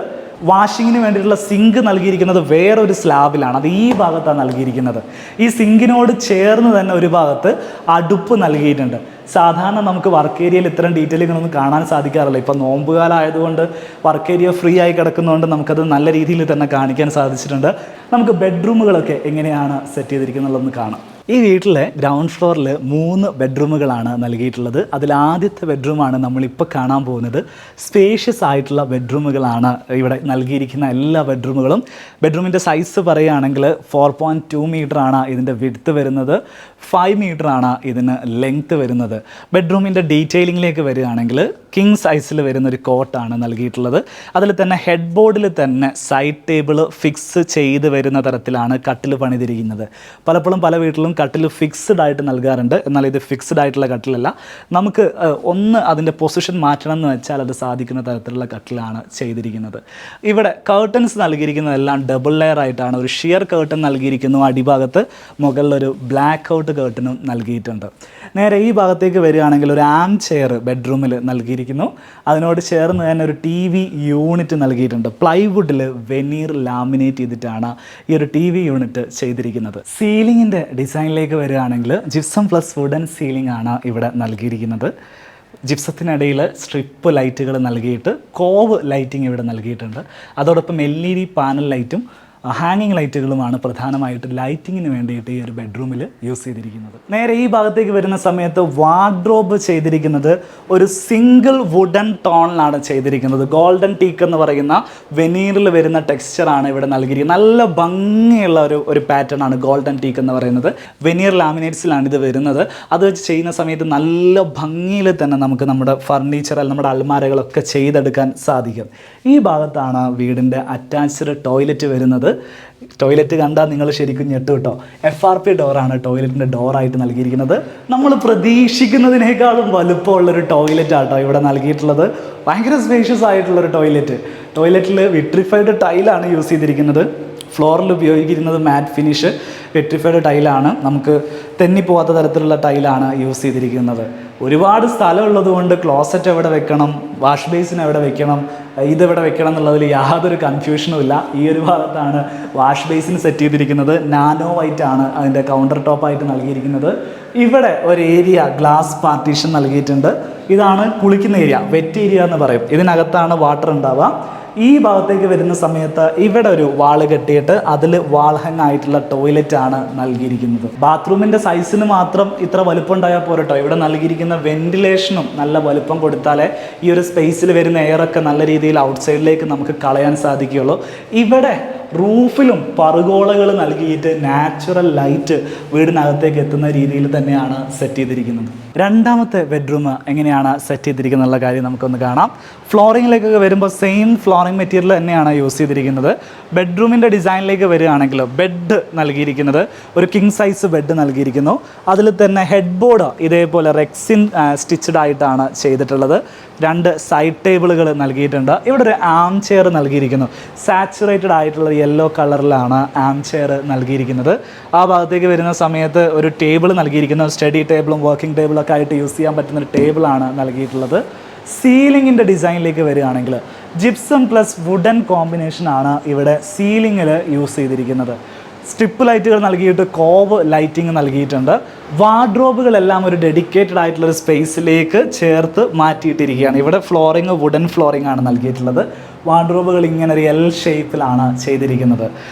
വാഷിങ്ങിന് വേണ്ടിയിട്ടുള്ള സിങ്ക് നൽകിയിരിക്കുന്നത് വേറൊരു സ്ലാബിലാണ്. അത് ഈ ഭാഗത്താണ് നൽകിയിരിക്കുന്നത്. ഈ സിങ്കിനോട് ചേർന്ന് തന്നെ ഒരു ഭാഗത്ത് അടുപ്പ് നൽകിയിട്ടുണ്ട്. സാധാരണ നമുക്ക് വർക്ക് ഏരിയയിൽ ഇത്തരം ഡീറ്റെയിലുകളൊന്നും കാണാൻ സാധിക്കാറില്ല. ഇപ്പോൾ നോമ്പുകാലം ആയതുകൊണ്ട് വർക്ക് ഏരിയ ഫ്രീ ആയി കിടക്കുന്നതുകൊണ്ട് നമുക്കത് നല്ല രീതിയിൽ തന്നെ കാണിക്കാൻ സാധിച്ചിട്ടുണ്ട്. നമുക്ക് ബെഡ്റൂമുകളൊക്കെ എങ്ങനെയാണ് സെറ്റ് ചെയ്തിരിക്കുന്നുള്ളതെന്ന് കാണാം. ഈ വീട്ടിലെ ഗ്രൗണ്ട് ഫ്ലോറിൽ 3 ബെഡ്റൂമുകളാണ് നൽകിയിട്ടുള്ളത്. അതിൽ ആദ്യത്തെ ബെഡ്റൂമാണ് നമ്മളിപ്പോൾ കാണാൻ പോകുന്നത്. സ്പേഷ്യസ് ആയിട്ടുള്ള ബെഡ്റൂമുകളാണ് ഇവിടെ നൽകിയിരിക്കുന്ന എല്ലാ ബെഡ്റൂമുകളും. ബെഡ്റൂമിൻ്റെ സൈസ് പറയുകയാണെങ്കിൽ 4.2 മീറ്ററാണ് ഇതിൻ്റെ വിഡ്ത്ത് വരുന്നത്, 5 മീറ്ററാണ് ഇതിന് ലെങ്ത്ത് വരുന്നത്. ബെഡ്റൂമിൻ്റെ ഡീറ്റെയിലിങ്ങിലേക്ക് വരികയാണെങ്കിൽ കിങ് സൈസിൽ വരുന്നൊരു കോട്ടാണ് നൽകിയിട്ടുള്ളത്. അതിൽ തന്നെ ഹെഡ് ബോർഡിൽ തന്നെ സൈഡ് ടേബിൾ ഫിക്സ് ചെയ്ത് വരുന്ന തരത്തിലാണ് കട്ടിൽ പണിതിരിക്കുന്നത്. പലപ്പോഴും പല വീട്ടിലും കട്ടിൽ ഫിക്സ്ഡ് ആയിട്ട് നൽകാറുണ്ട്. എന്നാൽ ഇത് ഫിക്സ്ഡ് ആയിട്ടുള്ള കട്ടിലല്ല. നമുക്ക് ഒന്ന് അതിൻ്റെ പൊസിഷൻ മാറ്റണം എന്ന് വെച്ചാൽ അത് സാധിക്കുന്ന തരത്തിലുള്ള കട്ടിലാണ് ചെയ്തിരിക്കുന്നത്. ഇവിടെ കർട്ടൻസ് നൽകിയിരിക്കുന്നതെല്ലാം ഡബിൾ ലെയർ ആയിട്ടാണ്. ഒരു ഷിയർ കർട്ടൻ നൽകിയിരിക്കുന്നു അടിഭാഗത്ത്, മുകളിലൊരു ബ്ലാക്ക് ഔട്ട് കർട്ടനും നൽകിയിട്ടുണ്ട്. നേരെ ഈ ഭാഗത്തേക്ക് വരികയാണെങ്കിൽ ഒരു ആം ചെയർ ബെഡ്റൂമിൽ നൽകിയിരിക്കുന്നു. അതിനോട് ചേർന്ന് തന്നെ ഒരു TV യൂണിറ്റ് നൽകിയിട്ടുണ്ട്. പ്ലൈവുഡിൽ വെനീർ ലാമിനേറ്റ് ചെയ്തിട്ടാണ് ഈ ഒരു TV യൂണിറ്റ് ചെയ്തിരിക്കുന്നത്. സീലിങ്ങിൻ്റെ ഡിസൈനിലേക്ക് വരികയാണെങ്കിൽ ജിപ്സം പ്ലസ് വുഡൻ സീലിംഗ് ആണ് ഇവിടെ നൽകിയിരിക്കുന്നത്. ജിപ്സത്തിനിടയിൽ സ്ട്രിപ്പ് ലൈറ്റുകൾ നൽകിയിട്ട് കോവ് ലൈറ്റിംഗ് ഇവിടെ നൽകിയിട്ടുണ്ട്. അതോടൊപ്പം LED പാനൽ ലൈറ്റും ഹാങ്ങിങ് ലൈറ്റുകളുമാണ് പ്രധാനമായിട്ട് ലൈറ്റിങ്ങിന് വേണ്ടിയിട്ട് ഈ ഒരു ബെഡ്റൂമിൽ യൂസ് ചെയ്തിരിക്കുന്നത്. നേരെ ഈ ഭാഗത്തേക്ക് വരുന്ന സമയത്ത് വാർഡ്രോബ് ചെയ്തിരിക്കുന്നത് ഒരു സിംഗിൾ വുഡൻ ടോണിലാണ് ചെയ്തിരിക്കുന്നത്. ഗോൾഡൻ ടീക്ക് എന്ന് പറയുന്ന വെനീറിൽ വരുന്ന ടെക്സ്ചറാണ് ഇവിടെ നൽകിയിരിക്കുന്നത്. നല്ല ഭംഗിയുള്ള ഒരു പാറ്റേൺ ആണ് ഗോൾഡൻ ടീക്ക് എന്ന് പറയുന്നത്. വെനീർ ലാമിനേറ്റ്സിലാണ് ഇത് വരുന്നത്. അത് വെച്ച് ചെയ്യുന്ന സമയത്ത് നല്ല ഭംഗിയിൽ തന്നെ നമുക്ക് നമ്മുടെ ഫർണിച്ചർ, നമ്മുടെ അൽമാരകളൊക്കെ ചെയ്തെടുക്കാൻ സാധിക്കും. ഈ ഭാഗത്താണ് വീടിൻ്റെ അറ്റാച്ച്ഡ് ടോയ്ലറ്റ് വരുന്നത്. ടോയ്ലറ്റ് കണ്ടാൽ നിങ്ങൾ ശരിക്കും ഞെട്ടു കേട്ടോ. FRP ഡോറാണ് ടോയ്ലറ്റിൻ്റെ ഡോറായിട്ട് നൽകിയിരിക്കുന്നത്. നമ്മൾ പ്രതീക്ഷിക്കുന്നതിനേക്കാളും വലുപ്പമുള്ളൊരു ടോയ്ലറ്റ് ആട്ടോ ഇവിടെ നൽകിയിട്ടുള്ളത്. ഭയങ്കര സ്പേഷ്യസ് ആയിട്ടുള്ളൊരു ടോയ്ലറ്റിൽ വിട്രിഫൈഡ് ടൈലാണ് യൂസ് ചെയ്തിരിക്കുന്നത്. ഫ്ലോറിൽ ഉപയോഗിക്കുന്നത് മാറ്റ് ഫിനിഷ് വിട്രിഫൈഡ് ടൈലാണ്. നമുക്ക് തെന്നിപ്പോവാത്ത തരത്തിലുള്ള ടൈലാണ് യൂസ് ചെയ്തിരിക്കുന്നത്. ഒരുപാട് സ്ഥലമുള്ളത് കൊണ്ട് ക്ലോസറ്റ് എവിടെ വെക്കണം, വാഷ് ബേസിൻ എവിടെ വെക്കണം, ഇതെവിടെ വെക്കണം എന്നുള്ളതിൽ യാതൊരു കൺഫ്യൂഷനും ഇല്ല. ഈ ഒരു ഭാഗത്താണ് വാഷ് ബേസിൻ സെറ്റ് ചെയ്തിരിക്കുന്നത്. നാനോ വൈറ്റ് ആണ് അതിൻ്റെ കൗണ്ടർ ടോപ്പായിട്ട് നൽകിയിരിക്കുന്നത്. ഇവിടെ ഒരു ഏരിയ ഗ്ലാസ് പാർട്ടീഷൻ നൽകിയിട്ടുണ്ട്. ഇതാണ് കുളിക്കുന്ന ഏരിയ, വെറ്റ് ഏരിയ എന്ന് പറയും. ഇതിനകത്താണ് വാട്ടർ ഉണ്ടാവുക. ഈ ഭാഗത്തേക്ക് വരുന്ന സമയത്ത് ഇവിടെ ഒരു വാള് കെട്ടിയിട്ട് അതിൽ വാൾ ഹാങ് ആയിട്ടുള്ള ടോയ്ലറ്റ് ആണ് നൽകിയിരിക്കുന്നത്. ബാത്റൂമിൻ്റെ സൈസിന് മാത്രം ഇത്ര വലുപ്പം ഉണ്ടായാൽ പോരട്ടോ. ഇവിടെ നൽകിയിരിക്കുന്ന വെന്റിലേഷനും നല്ല വലുപ്പം കൊടുത്താലേ ഈ ഒരു സ്പേസിൽ വരുന്ന എയറൊക്കെ നല്ല രീതിയിൽ ഔട്ട്സൈഡിലേക്ക് നമുക്ക് കളയാൻ സാധിക്കുകയുള്ളൂ. ഇവിടെ റൂഫിലും പറുകോളകൾ നൽകിയിട്ട് നാച്ചുറൽ ലൈറ്റ് വീടിനകത്തേക്ക് എത്തുന്ന രീതിയിൽ തന്നെയാണ് സെറ്റ് ചെയ്തിരിക്കുന്നത്. രണ്ടാമത്തെ ബെഡ്റൂം എങ്ങനെയാണ് സെറ്റ് ചെയ്തിരിക്കുന്നുള്ള കാര്യം നമുക്കൊന്ന് കാണാം. ഫ്ലോറിങ്ങിലേക്കൊക്കെ വരുമ്പോൾ സെയിം ഫ്ലോറിംഗ് മെറ്റീരിയൽ തന്നെയാണ് യൂസ് ചെയ്തിരിക്കുന്നത്. ബെഡ്റൂമിൻ്റെ ഡിസൈനിലേക്ക് വരികയാണെങ്കിൽ ബെഡ് നൽകിയിരിക്കുന്നത് ഒരു കിങ് സൈസ് ബെഡ് നൽകിയിരിക്കുന്നു. അതിൽ തന്നെ ഹെഡ് ബോർഡ് ഇതേപോലെ റെക്സിൻ സ്റ്റിച്ചഡ് ആയിട്ടാണ് ചെയ്തിട്ടുള്ളത്. 2 സൈഡ് ടേബിളുകൾ നൽകിയിട്ടുണ്ട്. ഇവിടെ ഒരു ആം ചെയർ നൽകിയിരിക്കുന്നു. സാച്ചുറേറ്റഡ് ആയിട്ടുള്ള യെല്ലോ കളറിലാണ് ആം ചെയർ നൽകിയിരിക്കുന്നത്. ആ ഭാഗത്തേക്ക് വരുന്ന സമയത്ത് ഒരു ടേബിൾ നൽകിയിരിക്കുന്നു. സ്റ്റഡി ടേബിളും വർക്കിംഗ് ടേബിളൊക്കെ ആയിട്ട് യൂസ് ചെയ്യാൻ പറ്റുന്ന ഒരു ടേബിളാണ് നൽകിയിട്ടുള്ളത്. സീലിങ്ങിൻ്റെ ഡിസൈനിലേക്ക് വരികയാണെങ്കിൽ ജിപ്സം പ്ലസ് വുഡൻ കോമ്പിനേഷനാണ് ഇവിടെ സീലിങ്ങിൽ യൂസ് ചെയ്തിരിക്കുന്നത്. സ്ട്രിപ്പ് ലൈറ്റുകൾ നൽകിയിട്ട് കോവ് ലൈറ്റിംഗ് നൽകിയിട്ടുണ്ട്. വാർഡ്രോബുകളെല്ലാം ഒരു ഡെഡിക്കേറ്റഡ് ആയിട്ടുള്ളൊരു സ്പേസിലേക്ക് ചേർത്ത് മാറ്റിയിട്ടിരിക്കുകയാണ്. ഇവിടെ ഫ്ലോറിങ് വുഡൻ ഫ്ലോറിംഗ് ആണ് നൽകിയിട്ടുള്ളത്. വാർഡ്രോബുകൾ ഇങ്ങനെ ഒരു L ഷേപ്പിലാണ് ചെയ്തിരിക്കുന്നത്.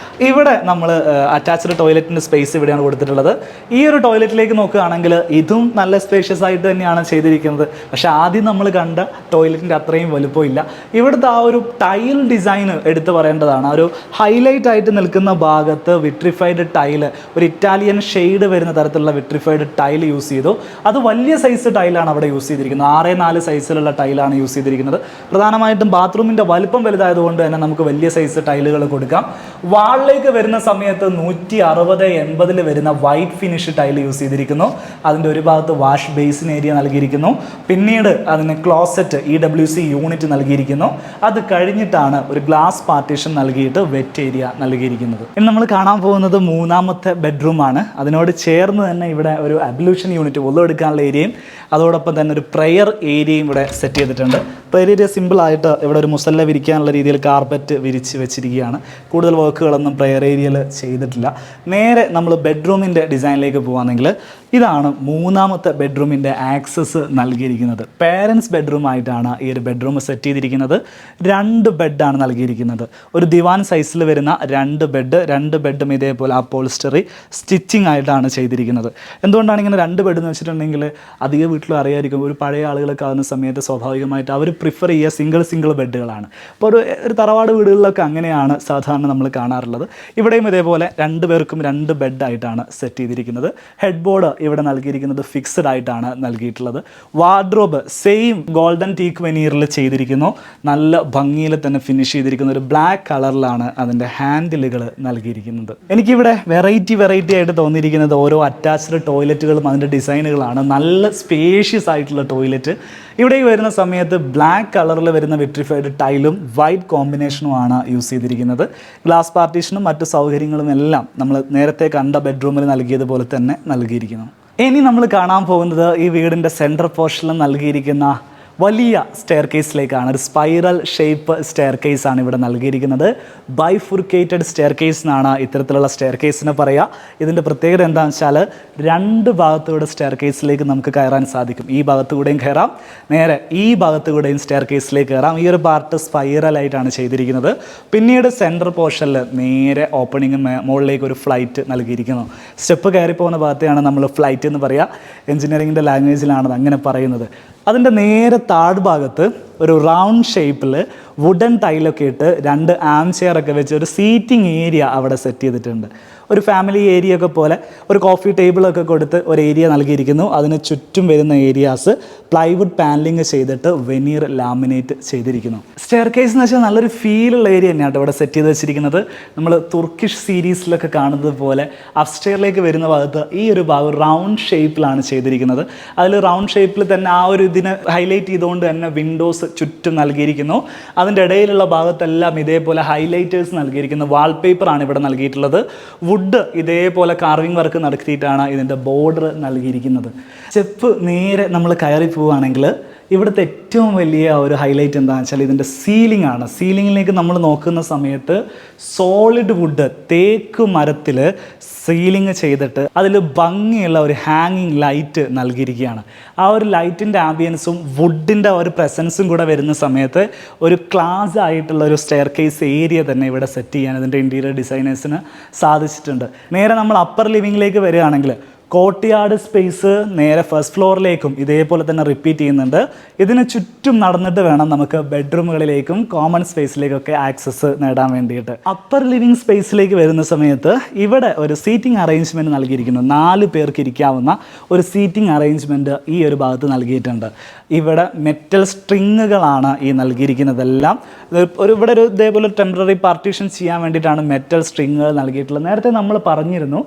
ഇവിടെ നമ്മൾ അറ്റാച്ച്ഡ് ടോയ്ലറ്റിൻ്റെ സ്പേസ് ഇവിടെയാണ് കൊടുത്തിട്ടുള്ളത്. ഈ ഒരു ടോയ്ലറ്റിലേക്ക് നോക്കുകയാണെങ്കിൽ ഇതും നല്ല സ്പേഷ്യസ് ആയിട്ട് തന്നെയാണ് ചെയ്തിരിക്കുന്നത്. പക്ഷേ ആദ്യം നമ്മൾ കണ്ട ടോയ്ലറ്റിൻ്റെ അത്രയും വലുപ്പമില്ല. ഇവിടുത്തെ ആ ഒരു ടൈൽ ഡിസൈൻ എടുത്തു പറയേണ്ടതാണ്. ഒരു ഹൈലൈറ്റ് ആയിട്ട് നിൽക്കുന്ന ഭാഗത്ത് വിട്രിഫൈഡ് ടൈല്, ഒരു ഇറ്റാലിയൻ ഷെയ്ഡ് വരുന്ന തരത്തിലുള്ള വിട്രിഫൈഡ് ടൈൽ യൂസ് ചെയ്തു. അത് വലിയ സൈസ് ടൈലാണ് അവിടെ യൂസ് ചെയ്തിരിക്കുന്നത്. 6x4 സൈസിലുള്ള ടൈലാണ് യൂസ് ചെയ്തിരിക്കുന്നത്. പ്രധാനമായിട്ടും ബാത്റൂമിൻ്റെ വലുപ്പം വലുതായതുകൊണ്ട് തന്നെ നമുക്ക് വലിയ സൈസ് ടൈലുകൾ കൊടുക്കാം. വാളിലേക്ക് വരുന്ന സമയത്ത് 160-80 വരുന്ന വൈറ്റ് ഫിനിഷ് ടൈൽ യൂസ് ചെയ്തിരിക്കുന്നു. അതിൻ്റെ ഒരു ഭാഗത്ത് വാഷ് ബേസിൻ ഏരിയ നൽകിയിരിക്കുന്നു. പിന്നീട് അതിന് ക്ലോസറ്റ് EWC യൂണിറ്റ് നൽകിയിരിക്കുന്നു. അത് കഴിഞ്ഞിട്ടാണ് ഒരു ഗ്ലാസ് പാർട്ടീഷൻ നൽകിയിട്ട് വെറ്റ് ഏരിയ നൽകിയിരിക്കുന്നത്. ഇനി നമ്മൾ കാണാൻ പോകുന്നത് മൂന്നാമത്തെ ബെഡ്റൂമാണ്. അതിനോട് ചേർന്ന് തന്നെ ഇവിടെ ഒരു അബ്ലൂഷൻ യൂണിറ്റ്, ഒന്നും എടുക്കാനുള്ള ഏരിയയും അതോടൊപ്പം തന്നെ ഒരു പ്രെയർ ഏരിയയും ഇവിടെ സെറ്റ് ചെയ്തിട്ടുണ്ട്. പ്രെയർ ഏരിയ സിമ്പിളായിട്ട് ഇവിടെ ഒരു മുസല്ല വിരിക്കാനുള്ള രീതിയിൽ കാർപ്പറ്റ് വിരിച്ച് വെച്ചിരിക്കുകയാണ്. കൂടുതൽ വർക്കുകളൊന്നും പ്രെയർ ഏരിയയിൽ ചെയ്തിട്ടില്ല. നേരെ നമ്മൾ ബെഡ്റൂമിൻ്റെ ഡിസൈനിലേക്ക് പോകുകയാണെങ്കിൽ ഇതാണ് മൂന്നാമത്തെ ബെഡ്റൂമിൻ്റെ ആക്സസ് നൽകിയിരിക്കുന്നത്. പേരൻസ് ബെഡ്റൂം ആയിട്ടാണ് ഈ ഒരു ബെഡ്റൂം സെറ്റ് ചെയ്തിരിക്കുന്നത്. 2 ബെഡാണ് നൽകിയിരിക്കുന്നത്. ഒരു ദിവാൻ സൈസിൽ വരുന്ന 2 ബെഡും ഇതേപോലെ അപ്പോൾസ്റ്ററി സ്റ്റിച്ചിങ് ആയിട്ടാണ് ചെയ്തിരിക്കുന്നത്. എന്തുകൊണ്ടാണ് ഇങ്ങനെ 2 ബെഡ് എന്ന് വെച്ചിട്ടുണ്ടെങ്കിൽ അധിക വീട്ടിലും അറിയായിരിക്കും, ഒരു പഴയ ആളുകളൊക്കെ ആകുന്ന സമയത്ത് സ്വാഭാവികമായിട്ട് അവർ പ്രിഫർ ചെയ്യുക സിംഗിൾ ബെഡുകളാണ്. അപ്പോൾ ഒരു തറവാട് വീടുകളിലൊക്കെ അങ്ങനെയാണ് സാധാരണ നമ്മൾ കാണാറുള്ളത്. ഇവിടെയും ഇതേപോലെ 2 പേർക്കും 2 ബെഡായിട്ടാണ് സെറ്റ് ചെയ്തിരിക്കുന്നത്. ഹെഡ് ബോർഡ് ഇവിടെ നൽകിയിരിക്കുന്നത് ഫിക്സഡ് ആയിട്ടാണ് നൽകിയിട്ടുള്ളത്. വാർഡ്രോബ് സെയിം ഗോൾഡൻ ടീക്ക് വെനീറിൽ ചെയ്തിരിക്കുന്നു. നല്ല ഭംഗിയിൽ തന്നെ ഫിനിഷ് ചെയ്തിരിക്കുന്ന ഒരു ബ്ലാക്ക് കളറിലാണ് അതിൻ്റെ ഹാൻഡിലുകൾ നൽകിയിരിക്കുന്നത്. എനിക്കിവിടെ വെറൈറ്റി ആയിട്ട് തോന്നിയിരിക്കുന്നത് ഓരോ അറ്റാച്ച്ഡ് ടോയ്ലറ്റുകളും അതിൻ്റെ ഡിസൈനുകളാണ്. നല്ല സ്പേഷ്യസ് ആയിട്ടുള്ള ടോയ്ലറ്റ്. ഇവിടെ വരുന്ന സമയത്ത് ബ്ലാക്ക് കളറിൽ വരുന്ന വിട്രിഫൈഡ് ടൈലും വൈറ്റ് കോമ്പിനേഷനുമാണ് യൂസ് ചെയ്തിരിക്കുന്നത്. ഗ്ലാസ് പാർട്ടീഷനും മറ്റു സൗകര്യങ്ങളും എല്ലാം നമ്മൾ നേരത്തെ കണ്ട ബെഡ്റൂമിൽ നൽകിയതുപോലെ തന്നെ നൽകിയിരിക്കുന്നു. ഇനി നമ്മൾ കാണാൻ പോകുന്നത് ഈ വീടിൻ്റെ സെൻട്രൽ പോർഷനിൽ നൽകിയിരിക്കുന്ന വലിയ സ്റ്റെയർ കേസിലേക്കാണ്. ഒരു സ്പൈറൽ ഷേപ്പ് സ്റ്റെയർ കേസാണ് ഇവിടെ നൽകിയിരിക്കുന്നത്. ബൈഫുർക്കേറ്റഡ് സ്റ്റെയർ കേസ് എന്നാണ് ഇത്തരത്തിലുള്ള സ്റ്റെയർ കേസിനെ പറയുക. ഇതിൻ്റെ പ്രത്യേകത എന്താണെന്ന് വെച്ചാൽ 2 ഭാഗത്തൂടെ സ്റ്റെയർ കേസിലേക്ക് നമുക്ക് കയറാൻ സാധിക്കും. ഈ ഭാഗത്തുകൂടെയും കയറാം, നേരെ ഈ ഭാഗത്തുകൂടെയും സ്റ്റെയർ കേസിലേക്ക് കയറാം. ഈ ഒരു പാർട്ട് സ്പൈറലായിട്ടാണ് ചെയ്തിരിക്കുന്നത്. പിന്നീട് സെൻട്രൽ പോർഷനിൽ നേരെ ഓപ്പണിംഗ് മുകളിലേക്ക് ഒരു ഫ്ലൈറ്റ് നൽകിയിരിക്കുന്നു. സ്റ്റെപ്പ് കയറി പോകുന്ന ഭാഗത്തെയാണ് നമ്മൾ ഫ്ലൈറ്റ് എന്ന് പറയുക. എഞ്ചിനീയറിങ്ങിൻ്റെ ലാംഗ്വേജിലാണ് അങ്ങനെ പറയുന്നത്. അതിൻ്റെ നേരെ താഴ്ഭാഗത്ത് ഒരു റൗണ്ട് ഷേപ്പിൽ വുഡൻ ടൈലൊക്കെ ഇട്ട് 2 ആം ചെയറൊക്കെ വെച്ച് ഒരു സീറ്റിംഗ് ഏരിയ അവിടെ സെറ്റ് ചെയ്തിട്ടുണ്ട്. ഒരു ഫാമിലി ഏരിയ ഒക്കെ പോലെ ഒരു കോഫി ടേബിളൊക്കെ കൊടുത്ത് ഒരു ഏരിയ നൽകിയിരിക്കുന്നു. അതിന് ചുറ്റും വരുന്ന ഏരിയാസ് പ്ലൈവുഡ് പാനലിങ് ചെയ്തിട്ട് വെനീർ ലാമിനേറ്റ് ചെയ്തിരിക്കുന്നു. സ്റ്റെയർ കേസ് എന്ന് വെച്ചാൽ നല്ലൊരു ഫീലുള്ള ഏരിയ തന്നെയാണ് ഇവിടെ സെറ്റ് ചെയ്ത് വെച്ചിരിക്കുന്നത്. നമ്മൾ തുർക്കിഷ് സീരീസിലൊക്കെ കാണുന്നത് പോലെ അപ്സ്റ്റെയറിലേക്ക് വരുന്ന ഭാഗത്ത് ഈ ഒരു ഭാഗം റൗണ്ട് ഷേപ്പിലാണ് ചെയ്തിരിക്കുന്നത്. അതിൽ റൗണ്ട് ഷേപ്പിൽ തന്നെ ആ ഒരു ഇതിനെ ഹൈലൈറ്റ് ചെയ്തുകൊണ്ട് തന്നെ വിൻഡോസ് ചുറ്റും നൽകിയിരിക്കുന്നു. അതിൻ്റെ ഇടയിലുള്ള ഭാഗത്തെല്ലാം ഇതേപോലെ ഹൈലൈറ്റേഴ്സ് നൽകിയിരിക്കുന്നു. വാൾപേപ്പറാണ് ഇവിടെ നൽകിയിട്ടുള്ളത്. വുഡ് ഇതേപോലെ കാർവിംഗ് വർക്ക് നടത്തിയിട്ടാണ് ഇതിൻ്റെ ബോർഡർ നൽകിയിരിക്കുന്നത്. സ്റ്റെപ്പ് നേരെ നമ്മൾ കയറി പോവുകയാണെങ്കിൽ ഇവിടുത്തെ ഏറ്റവും വലിയ ഒരു ഹൈലൈറ്റ് എന്താണെന്ന് വെച്ചാൽ ഇതിൻ്റെ സീലിംഗ് ആണ്. സീലിങ്ങിലേക്ക് നമ്മൾ നോക്കുന്ന സമയത്ത് സോളിഡ് വുഡ് തേക്ക് മരത്തിൽ സീലിംഗ് ചെയ്തിട്ട് അതിൽ ഭംഗിയുള്ള ഒരു ഹാങ്ങിങ് ലൈറ്റ് നൽകിയിരിക്കുകയാണ്. ആ ഒരു ലൈറ്റിൻ്റെ ആംബിയൻസും വുഡിൻ്റെ ഒരു പ്രസൻസും കൂടെ വരുന്ന സമയത്ത് ഒരു ക്ലാസ് ആയിട്ടുള്ള ഒരു സ്റ്റെയർ കേസ് ഏരിയ തന്നെ ഇവിടെ സെറ്റ് ചെയ്യാൻ ഇതിൻ്റെ ഇൻറ്റീരിയർ ഡിസൈനേഴ്സിന് സാധിച്ചിട്ടുണ്ട്. നേരെ നമ്മൾ അപ്പർ ലിവിങ്ങിലേക്ക് വരികയാണെങ്കിൽ കോർട്ട്യാർഡ് സ്പേസ് നേരെ ഫസ്റ്റ് ഫ്ലോറിലേക്കും ഇതേപോലെ തന്നെ റിപ്പീറ്റ് ചെയ്യുന്നുണ്ട്. ഇതിന് ചുറ്റും നടന്നിട്ട് വേണം നമുക്ക് ബെഡ്റൂമുകളിലേക്കും കോമൺ സ്പേസിലേക്കൊക്കെ ആക്സസ് നേടാൻ വേണ്ടിയിട്ട്. അപ്പർ ലിവിങ് സ്പേസിലേക്ക് വരുന്ന സമയത്ത് ഇവിടെ ഒരു സീറ്റിംഗ് അറേഞ്ച്മെൻറ്റ് നൽകിയിരിക്കുന്നു. 4 പേർക്ക് ഇരിക്കാവുന്ന ഒരു സീറ്റിംഗ് അറേഞ്ച്മെൻറ്റ് ഈ ഒരു ഭാഗത്ത് നൽകിയിട്ടുണ്ട്. ഇവിടെ മെറ്റൽ സ്ട്രിങ്ങുകളാണ് ഈ നൽകിയിരിക്കുന്നതെല്ലാം. ഇവിടെ ഒരു ഇതേപോലെ ടെമ്പററി പാർട്ടീഷൻ ചെയ്യാൻ വേണ്ടിയിട്ടാണ് മെറ്റൽ സ്ട്രിങ്ങുകൾ നൽകിയിട്ടുള്ളത്. നേരത്തെ നമ്മൾ പറഞ്ഞിരുന്നു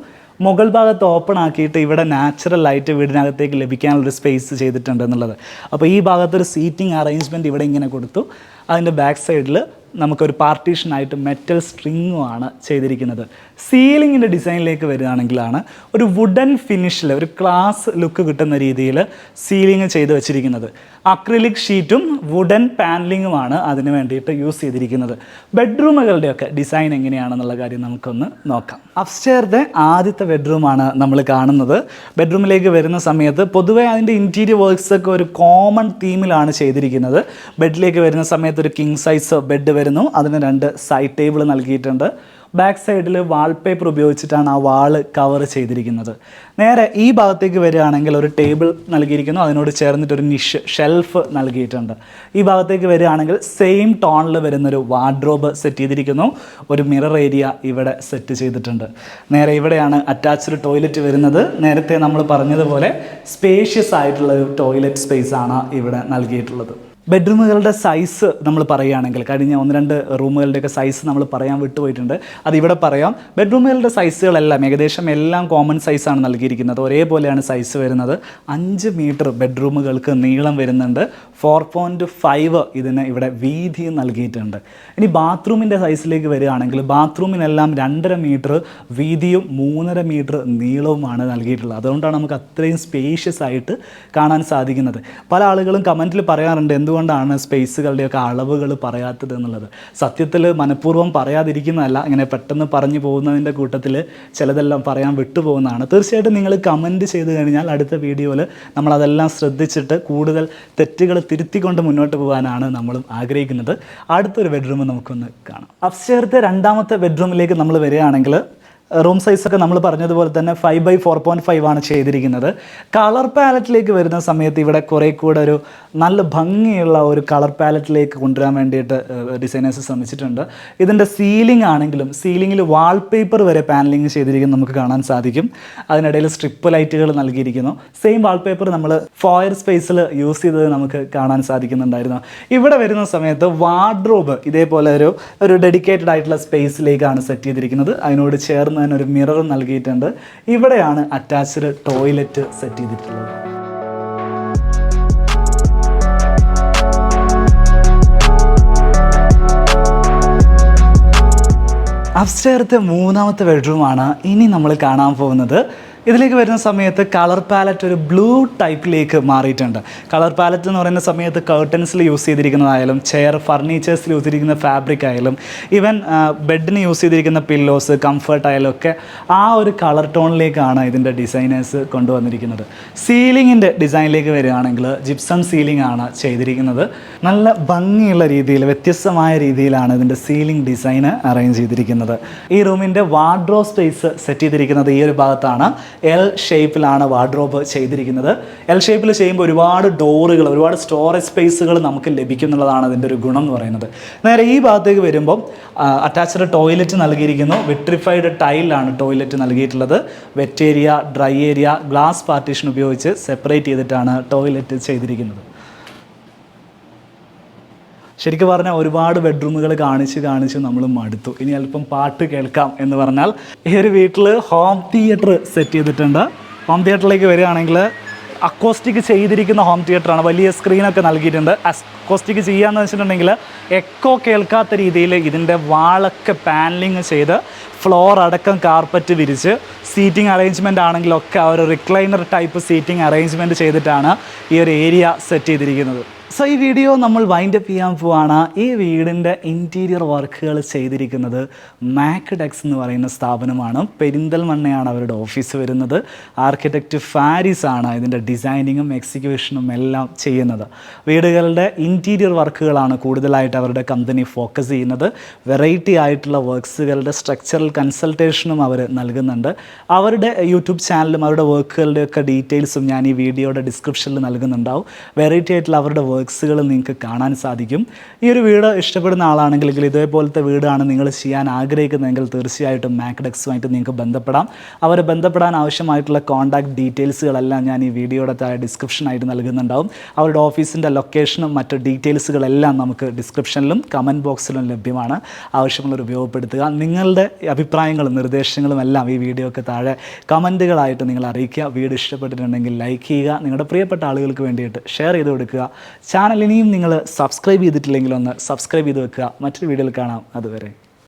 മുകൾ ഭാഗത്ത് ഓപ്പൺ ആക്കിയിട്ട് ഇവിടെ നാച്ചുറൽ ലൈറ്റ് വീടിനകത്തേക്ക് ലഭിക്കാനുള്ളൊരു സ്പേസ് ചെയ്തിട്ടുണ്ട് എന്നുള്ളത്. അപ്പോൾ ഈ ഭാഗത്തൊരു സീറ്റിംഗ് അറേഞ്ച്മെൻറ്റ് ഇവിടെ ഇങ്ങനെ കൊടുത്തു. അതിൻ്റെ ബാക്ക് സൈഡിൽ നമുക്കൊരു പാർട്ടീഷനായിട്ട് മെറ്റൽ സ്ട്രിങ്ങുമാണ് ചെയ്തിരിക്കുന്നത്. സീലിങ്ങിൻ്റെ ഡിസൈനിലേക്ക് വരികയാണെങ്കിലാണ് ഒരു വുഡൻ ഫിനിഷിൽ ഒരു ക്ലാസ് ലുക്ക് കിട്ടുന്ന രീതിയിൽ സീലിംഗ് ചെയ്ത് വെച്ചിരിക്കുന്നത്. അക്രിലിക് ഷീറ്റും വുഡൻ പാനലിങ്ങുമാണ് അതിന് വേണ്ടിയിട്ട് യൂസ് ചെയ്തിരിക്കുന്നത്. ബെഡ്റൂമുകളുടെയൊക്കെ ഡിസൈൻ എങ്ങനെയാണെന്നുള്ള കാര്യം നമുക്കൊന്ന് നോക്കാം. അപ്സ്റ്റെയറിൻ്റെ ആദ്യത്തെ ബെഡ്റൂമാണ് നമ്മൾ കാണുന്നത്. ബെഡ്റൂമിലേക്ക് വരുന്ന സമയത്ത് പൊതുവേ അതിൻ്റെ ഇൻറ്റീരിയർ വർക്ക്സൊക്കെ ഒരു കോമൺ തീമിലാണ് ചെയ്തിരിക്കുന്നത്. ബെഡിലേക്ക് വരുന്ന സമയത്ത് ഒരു കിങ് സൈസ് ബെഡ് വരുന്നു. അതിന് 2 സൈഡ് ടേബിൾ നൽകിയിട്ടുണ്ട്. ബാക്ക് സൈഡിൽ വാൾപേപ്പർ ഉപയോഗിച്ചിട്ടാണ് ആ വാള് കവർ ചെയ്തിരിക്കുന്നത്. നേരെ ഈ ഭാഗത്തേക്ക് വരികയാണെങ്കിൽ ഒരു ടേബിൾ നൽകിയിരിക്കുന്നു. അതിനോട് ചേർന്നിട്ടൊരു നിഷ് ഷെൽഫ് നൽകിയിട്ടുണ്ട്. ഈ ഭാഗത്തേക്ക് വരികയാണെങ്കിൽ സെയിം ടോണിൽ വരുന്നൊരു വാർഡ്രോബ് സെറ്റ് ചെയ്തിരിക്കുന്നു. ഒരു മിറർ ഏരിയ ഇവിടെ സെറ്റ് ചെയ്തിട്ടുണ്ട്. നേരെ ഇവിടെയാണ് അറ്റാച്ച്ഡ് ടോയ്ലറ്റ് വരുന്നത്. നേരത്തെ നമ്മൾ പറഞ്ഞതുപോലെ സ്പേഷ്യസ് ആയിട്ടുള്ള ഒരു ടോയ്ലറ്റ് സ്പേസാണ് ഇവിടെ നൽകിയിട്ടുള്ളത്. ബെഡ്റൂമുകളുടെ സൈസ് നമ്മൾ പറയുകയാണെങ്കിൽ കഴിഞ്ഞ 1-2 റൂമുകളുടെയൊക്കെ സൈസ് നമ്മൾ പറയാൻ വിട്ടുപോയിട്ടുണ്ട്. അതിവിടെ പറയാം. ബെഡ്റൂമുകളുടെ സൈസുകളെല്ലാം ഏകദേശം എല്ലാം കോമൺ സൈസാണ് നൽകിയിരിക്കുന്നത്. ഒരേപോലെയാണ് സൈസ് വരുന്നത്. 5 മീറ്റർ ബെഡ്റൂമുകൾക്ക് നീളം വരുന്നുണ്ട്. 4.5 ഇതിന് ഇവിടെ വീതി നൽകിയിട്ടുണ്ട്. ഇനി ബാത്റൂമിൻ്റെ സൈസിലേക്ക് വരികയാണെങ്കിൽ ബാത്റൂമിനെല്ലാം 2.5 മീറ്റർ വീതിയും 3.5 മീറ്റർ നീളവുമാണ് നൽകിയിട്ടുള്ളത്. അതുകൊണ്ടാണ് നമുക്ക് അത്രയും സ്പേഷ്യസ് ആയിട്ട് കാണാൻ സാധിക്കുന്നത്. പല ആളുകളും കമൻറ്റിൽ പറയാറുണ്ട് എന്തുകൊണ്ട് എന്തുകൊണ്ടാണ് സ്പേസുകളുടെയൊക്കെ അളവുകൾ പറയാത്തത് എന്നുള്ളത്. സത്യത്തിൽ മനഃപൂർവ്വം പറയാതിരിക്കുന്നതല്ല, ഇങ്ങനെ പെട്ടെന്ന് പറഞ്ഞു പോകുന്നതിൻ്റെ കൂട്ടത്തിൽ ചിലതെല്ലാം പറയാൻ വിട്ടുപോകുന്നതാണ്. തീർച്ചയായിട്ടും നിങ്ങൾ കമൻറ്റ് ചെയ്ത് കഴിഞ്ഞാൽ അടുത്ത വീഡിയോയിൽ നമ്മളതെല്ലാം ശ്രദ്ധിച്ചിട്ട് കൂടുതൽ തെറ്റുകൾ തിരുത്തിക്കൊണ്ട് മുന്നോട്ട് പോകാനാണ് നമ്മളും ആഗ്രഹിക്കുന്നത്. അടുത്തൊരു ബെഡ്റൂം നമുക്കൊന്ന് കാണാം. അപ്സ്റ്റെയർത്തെ രണ്ടാമത്തെ ബെഡ്റൂമിലേക്ക് നമ്മൾ വരികയാണെങ്കിൽ റൂം സൈസൊക്കെ നമ്മൾ പറഞ്ഞതുപോലെ തന്നെ 5x4.5 ആണ് ചെയ്തിരിക്കുന്നത്. കളർ പാലറ്റിലേക്ക് വരുന്ന സമയത്ത് ഇവിടെ കുറേ കൂടെ ഒരു നല്ല ഭംഗിയുള്ള ഒരു കളർ പാലറ്റിലേക്ക് കൊണ്ടുവരാൻ വേണ്ടിയിട്ട് ഡിസൈനേഴ്സ് ശ്രമിച്ചിട്ടുണ്ട്. ഇതിൻ്റെ സീലിംഗ് ആണെങ്കിലും സീലിങ്ങിൽ വാൾപേപ്പർ വരെ പാനലിങ് ചെയ്തിരിക്കുന്നത് നമുക്ക് കാണാൻ സാധിക്കും. അതിനിടയിൽ സ്ട്രിപ്പ് ലൈറ്റുകൾ നൽകിയിരിക്കുന്നു. സെയിം വാൾപേപ്പർ നമ്മൾ ഫോയർ സ്പേസിൽ യൂസ് ചെയ്തത് നമുക്ക് കാണാൻ സാധിക്കുന്നുണ്ടായിരുന്നു. ഇവിടെ വരുന്ന സമയത്ത് വാർഡ്രോബ് ഇതേപോലെ ഒരു ഡെഡിക്കേറ്റഡ് ആയിട്ടുള്ള സ്പേസിലേക്കാണ് സെറ്റ് ചെയ്തിരിക്കുന്നത്. അതിനോട് ചേർന്ന് തന്നെ ഒരു മിറർ നൽകിയിട്ടുണ്ട്. ഇവിടെയാണ് അറ്റാച്ച്ഡ് ടോയ്ലറ്റ് സെറ്റ് ചെയ്തിട്ടുള്ളത്. അപ്സ്റ്റെയർത്തെ മൂന്നാമത്തെ ബെഡ്റൂമാണ് ഇനി നമ്മൾ കാണാൻ പോകുന്നത്. ഇതിലേക്ക് വരുന്ന സമയത്ത് കളർ പാലറ്റ് ഒരു ബ്ലൂ ടൈപ്പിലേക്ക് മാറിയിട്ടുണ്ട്. കളർ പാലറ്റ് എന്ന് പറയുന്ന സമയത്ത് കർട്ടൻസിൽ യൂസ് ചെയ്തിരിക്കുന്നതായാലും ചെയർ ഫർണിച്ചേഴ്സിൽ യൂസ് ചെയ്തിരിക്കുന്ന ഫാബ്രിക് ആയാലും ഈവൻ ബെഡിന് യൂസ് ചെയ്തിരിക്കുന്ന പില്ലോസ് കംഫർട്ട് ആയാലും ഒക്കെ ആ ഒരു കളർ ടോണിലേക്കാണ് ഇതിൻ്റെ ഡിസൈനേഴ്സ് കൊണ്ടുവന്നിരിക്കുന്നത്. സീലിങ്ങിൻ്റെ ഡിസൈനിലേക്ക് വരികയാണെങ്കിൽ ജിപ്സം സീലിംഗ് ആണ് ചെയ്തിരിക്കുന്നത്. നല്ല ഭംഗിയുള്ള രീതിയിൽ വ്യത്യസ്തമായ രീതിയിലാണ് ഇതിൻ്റെ സീലിംഗ് ഡിസൈന് അറേഞ്ച് ചെയ്തിരിക്കുന്നത്. ഈ റൂമിൻ്റെ വാർഡ്രോബ് സ്പേസ് സെറ്റ് ചെയ്തിരിക്കുന്നത് ഈ ഒരു ഭാഗത്താണ്. എൽ ഷേപ്പിലാണ് വാർഡ്രോബ് ചെയ്തിരിക്കുന്നത്. എൽ ഷേപ്പിൽ ചെയ്യുമ്പോൾ ഒരുപാട് ഡോറുകൾ, ഒരുപാട് സ്റ്റോറേജ് സ്പേസുകൾ നമുക്ക് ലഭിക്കും എന്നുള്ളതാണ് അതിൻ്റെ ഒരു ഗുണം എന്ന് പറയുന്നത്. നേരെ ഈ ഭാഗത്തേക്ക് വരുമ്പോൾ അറ്റാച്ച്ഡ് ടോയ്ലറ്റ് നൽകിയിരിക്കുന്നു. വിട്രിഫൈഡ് ടൈലാണ് ടോയ്ലറ്റ് നൽകിയിട്ടുള്ളത്. Wet area, dry area glass partition ഉപയോഗിച്ച് സെപ്പറേറ്റ് ചെയ്തിട്ടാണ് ടോയ്ലറ്റ് ചെയ്തിരിക്കുന്നത്. ശരിക്കും പറഞ്ഞാൽ ഒരുപാട് ബെഡ്റൂമുകൾ കാണിച്ച് നമ്മൾ മടുത്തു. ഇനി അല്പം പാട്ട് കേൾക്കാം എന്ന് പറഞ്ഞാൽ ഈ ഒരു വീട്ടിൽ ഹോം തിയേറ്റർ സെറ്റ് ചെയ്തിട്ടുണ്ട്. ഹോം തിയേറ്ററിലേക്ക് വരികയാണെങ്കിൽ അക്കോസ്റ്റിക് ചെയ്തിരിക്കുന്ന ഹോം തിയേറ്ററാണ്. വലിയ സ്ക്രീനൊക്കെ നൽകിയിട്ടുണ്ട്. അക്കോസ്റ്റിക് ചെയ്യാന്ന് വെച്ചിട്ടുണ്ടെങ്കിൽ എക്കോ കേൾക്കാത്ത രീതിയിൽ ഇതിൻ്റെ വാളൊക്കെ പാനലിങ് ചെയ്ത് ഫ്ലോർ അടക്കം കാർപ്പറ്റ് വിരിച്ച് സീറ്റിംഗ് അറേഞ്ച്മെൻ്റ് ആണെങ്കിലൊക്കെ ആ ഒരു റിക്ലൈനർ ടൈപ്പ് സീറ്റിംഗ് അറേഞ്ച്മെൻറ്റ് ചെയ്തിട്ടാണ് ഈ ഒരു ഏരിയ സെറ്റ് ചെയ്തിരിക്കുന്നത്. സോ ഈ വീഡിയോ നമ്മൾ വൈൻഡപ്പ് ചെയ്യാൻ പോവാണ്. ഈ വീടിൻ്റെ ഇൻറ്റീരിയർ വർക്കുകൾ ചെയ്തിരിക്കുന്നത് മാക്ഡെക്സ് എന്ന് പറയുന്ന സ്ഥാപനമാണ്. പെരിന്തൽമണ്ണയാണ് അവരുടെ ഓഫീസ് വരുന്നത്. ആർക്കിടെക്റ്റ് ഫാരിസ് ആണ് ഇതിൻ്റെ ഡിസൈനിങ്ങും എക്സിക്യൂഷനും എല്ലാം ചെയ്യുന്നത്. വീടുകളുടെ ഇൻറ്റീരിയർ വർക്കുകളാണ് കൂടുതലായിട്ട് അവരുടെ കമ്പനി ഫോക്കസ് ചെയ്യുന്നത്. വെറൈറ്റി ആയിട്ടുള്ള വർക്ക്സുകളുടെ സ്ട്രക്ചറൽ കൺസൾട്ടേഷനും അവർ നൽകുന്നുണ്ട്. അവരുടെ യൂട്യൂബ് ചാനലും അവരുടെ വർക്കുകളുടെയൊക്കെ ഡീറ്റെയിൽസും ഞാൻ ഈ വീഡിയോയുടെ ഡിസ്ക്രിപ്ഷനിൽ നൽകുന്നുണ്ടാവും. വെറൈറ്റി ആയിട്ടുള്ള അവരുടെ വർക്ക്സുകൾ നിങ്ങൾക്ക് കാണാൻ സാധിക്കും. ഈ ഒരു വീട് ഇഷ്ടപ്പെടുന്ന ആളാണെങ്കിൽ, ഇതേപോലത്തെ വീടാണ് നിങ്ങൾ ചെയ്യാൻ ആഗ്രഹിക്കുന്നതെങ്കിൽ തീർച്ചയായിട്ടും മാക്ഡെക്സുമായിട്ട് നിങ്ങൾക്ക് ബന്ധപ്പെടാം. അവരെ ബന്ധപ്പെടാൻ ആവശ്യമായിട്ടുള്ള കോൺടാക്ട് ഡീറ്റെയിൽസുകളെല്ലാം ഞാൻ ഈ വീഡിയോയുടെ താഴെ ഡിസ്ക്രിപ്ഷനായിട്ട് നൽകുന്നുണ്ടാവും. അവരുടെ ഓഫീസിൻ്റെ ലൊക്കേഷനും മറ്റ് ഡീറ്റെയിൽസുകളെല്ലാം നമുക്ക് ഡിസ്ക്രിപ്ഷനിലും കമൻറ്റ് ബോക്സിലും ലഭ്യമാണ്. ആവശ്യമുള്ളവർ ഉപയോഗപ്പെടുത്തുക. നിങ്ങളുടെ അഭിപ്രായങ്ങളും നിർദ്ദേശങ്ങളും എല്ലാം ഈ വീഡിയോയ്ക്ക് താഴെ കമൻറ്റുകളായിട്ട് നിങ്ങൾ അറിയിക്കുക. വീഡിയോ ഇഷ്ടപ്പെട്ടിട്ടുണ്ടെങ്കിൽ ലൈക്ക് ചെയ്യുക. നിങ്ങളുടെ പ്രിയപ്പെട്ട ആളുകൾക്ക് വേണ്ടിയിട്ട് ഷെയർ ചെയ്ത് കൊടുക്കുക. ചാനൽ ഇനിയും നിങ്ങൾ സബ്സ്ക്രൈബ് ചെയ്തിട്ടില്ലെങ്കിൽ ഒന്ന് സബ്സ്ക്രൈബ് ചെയ്ത് വെക്കുക. മറ്റൊരു വീഡിയോയിൽ കാണാം. അതുവരെ.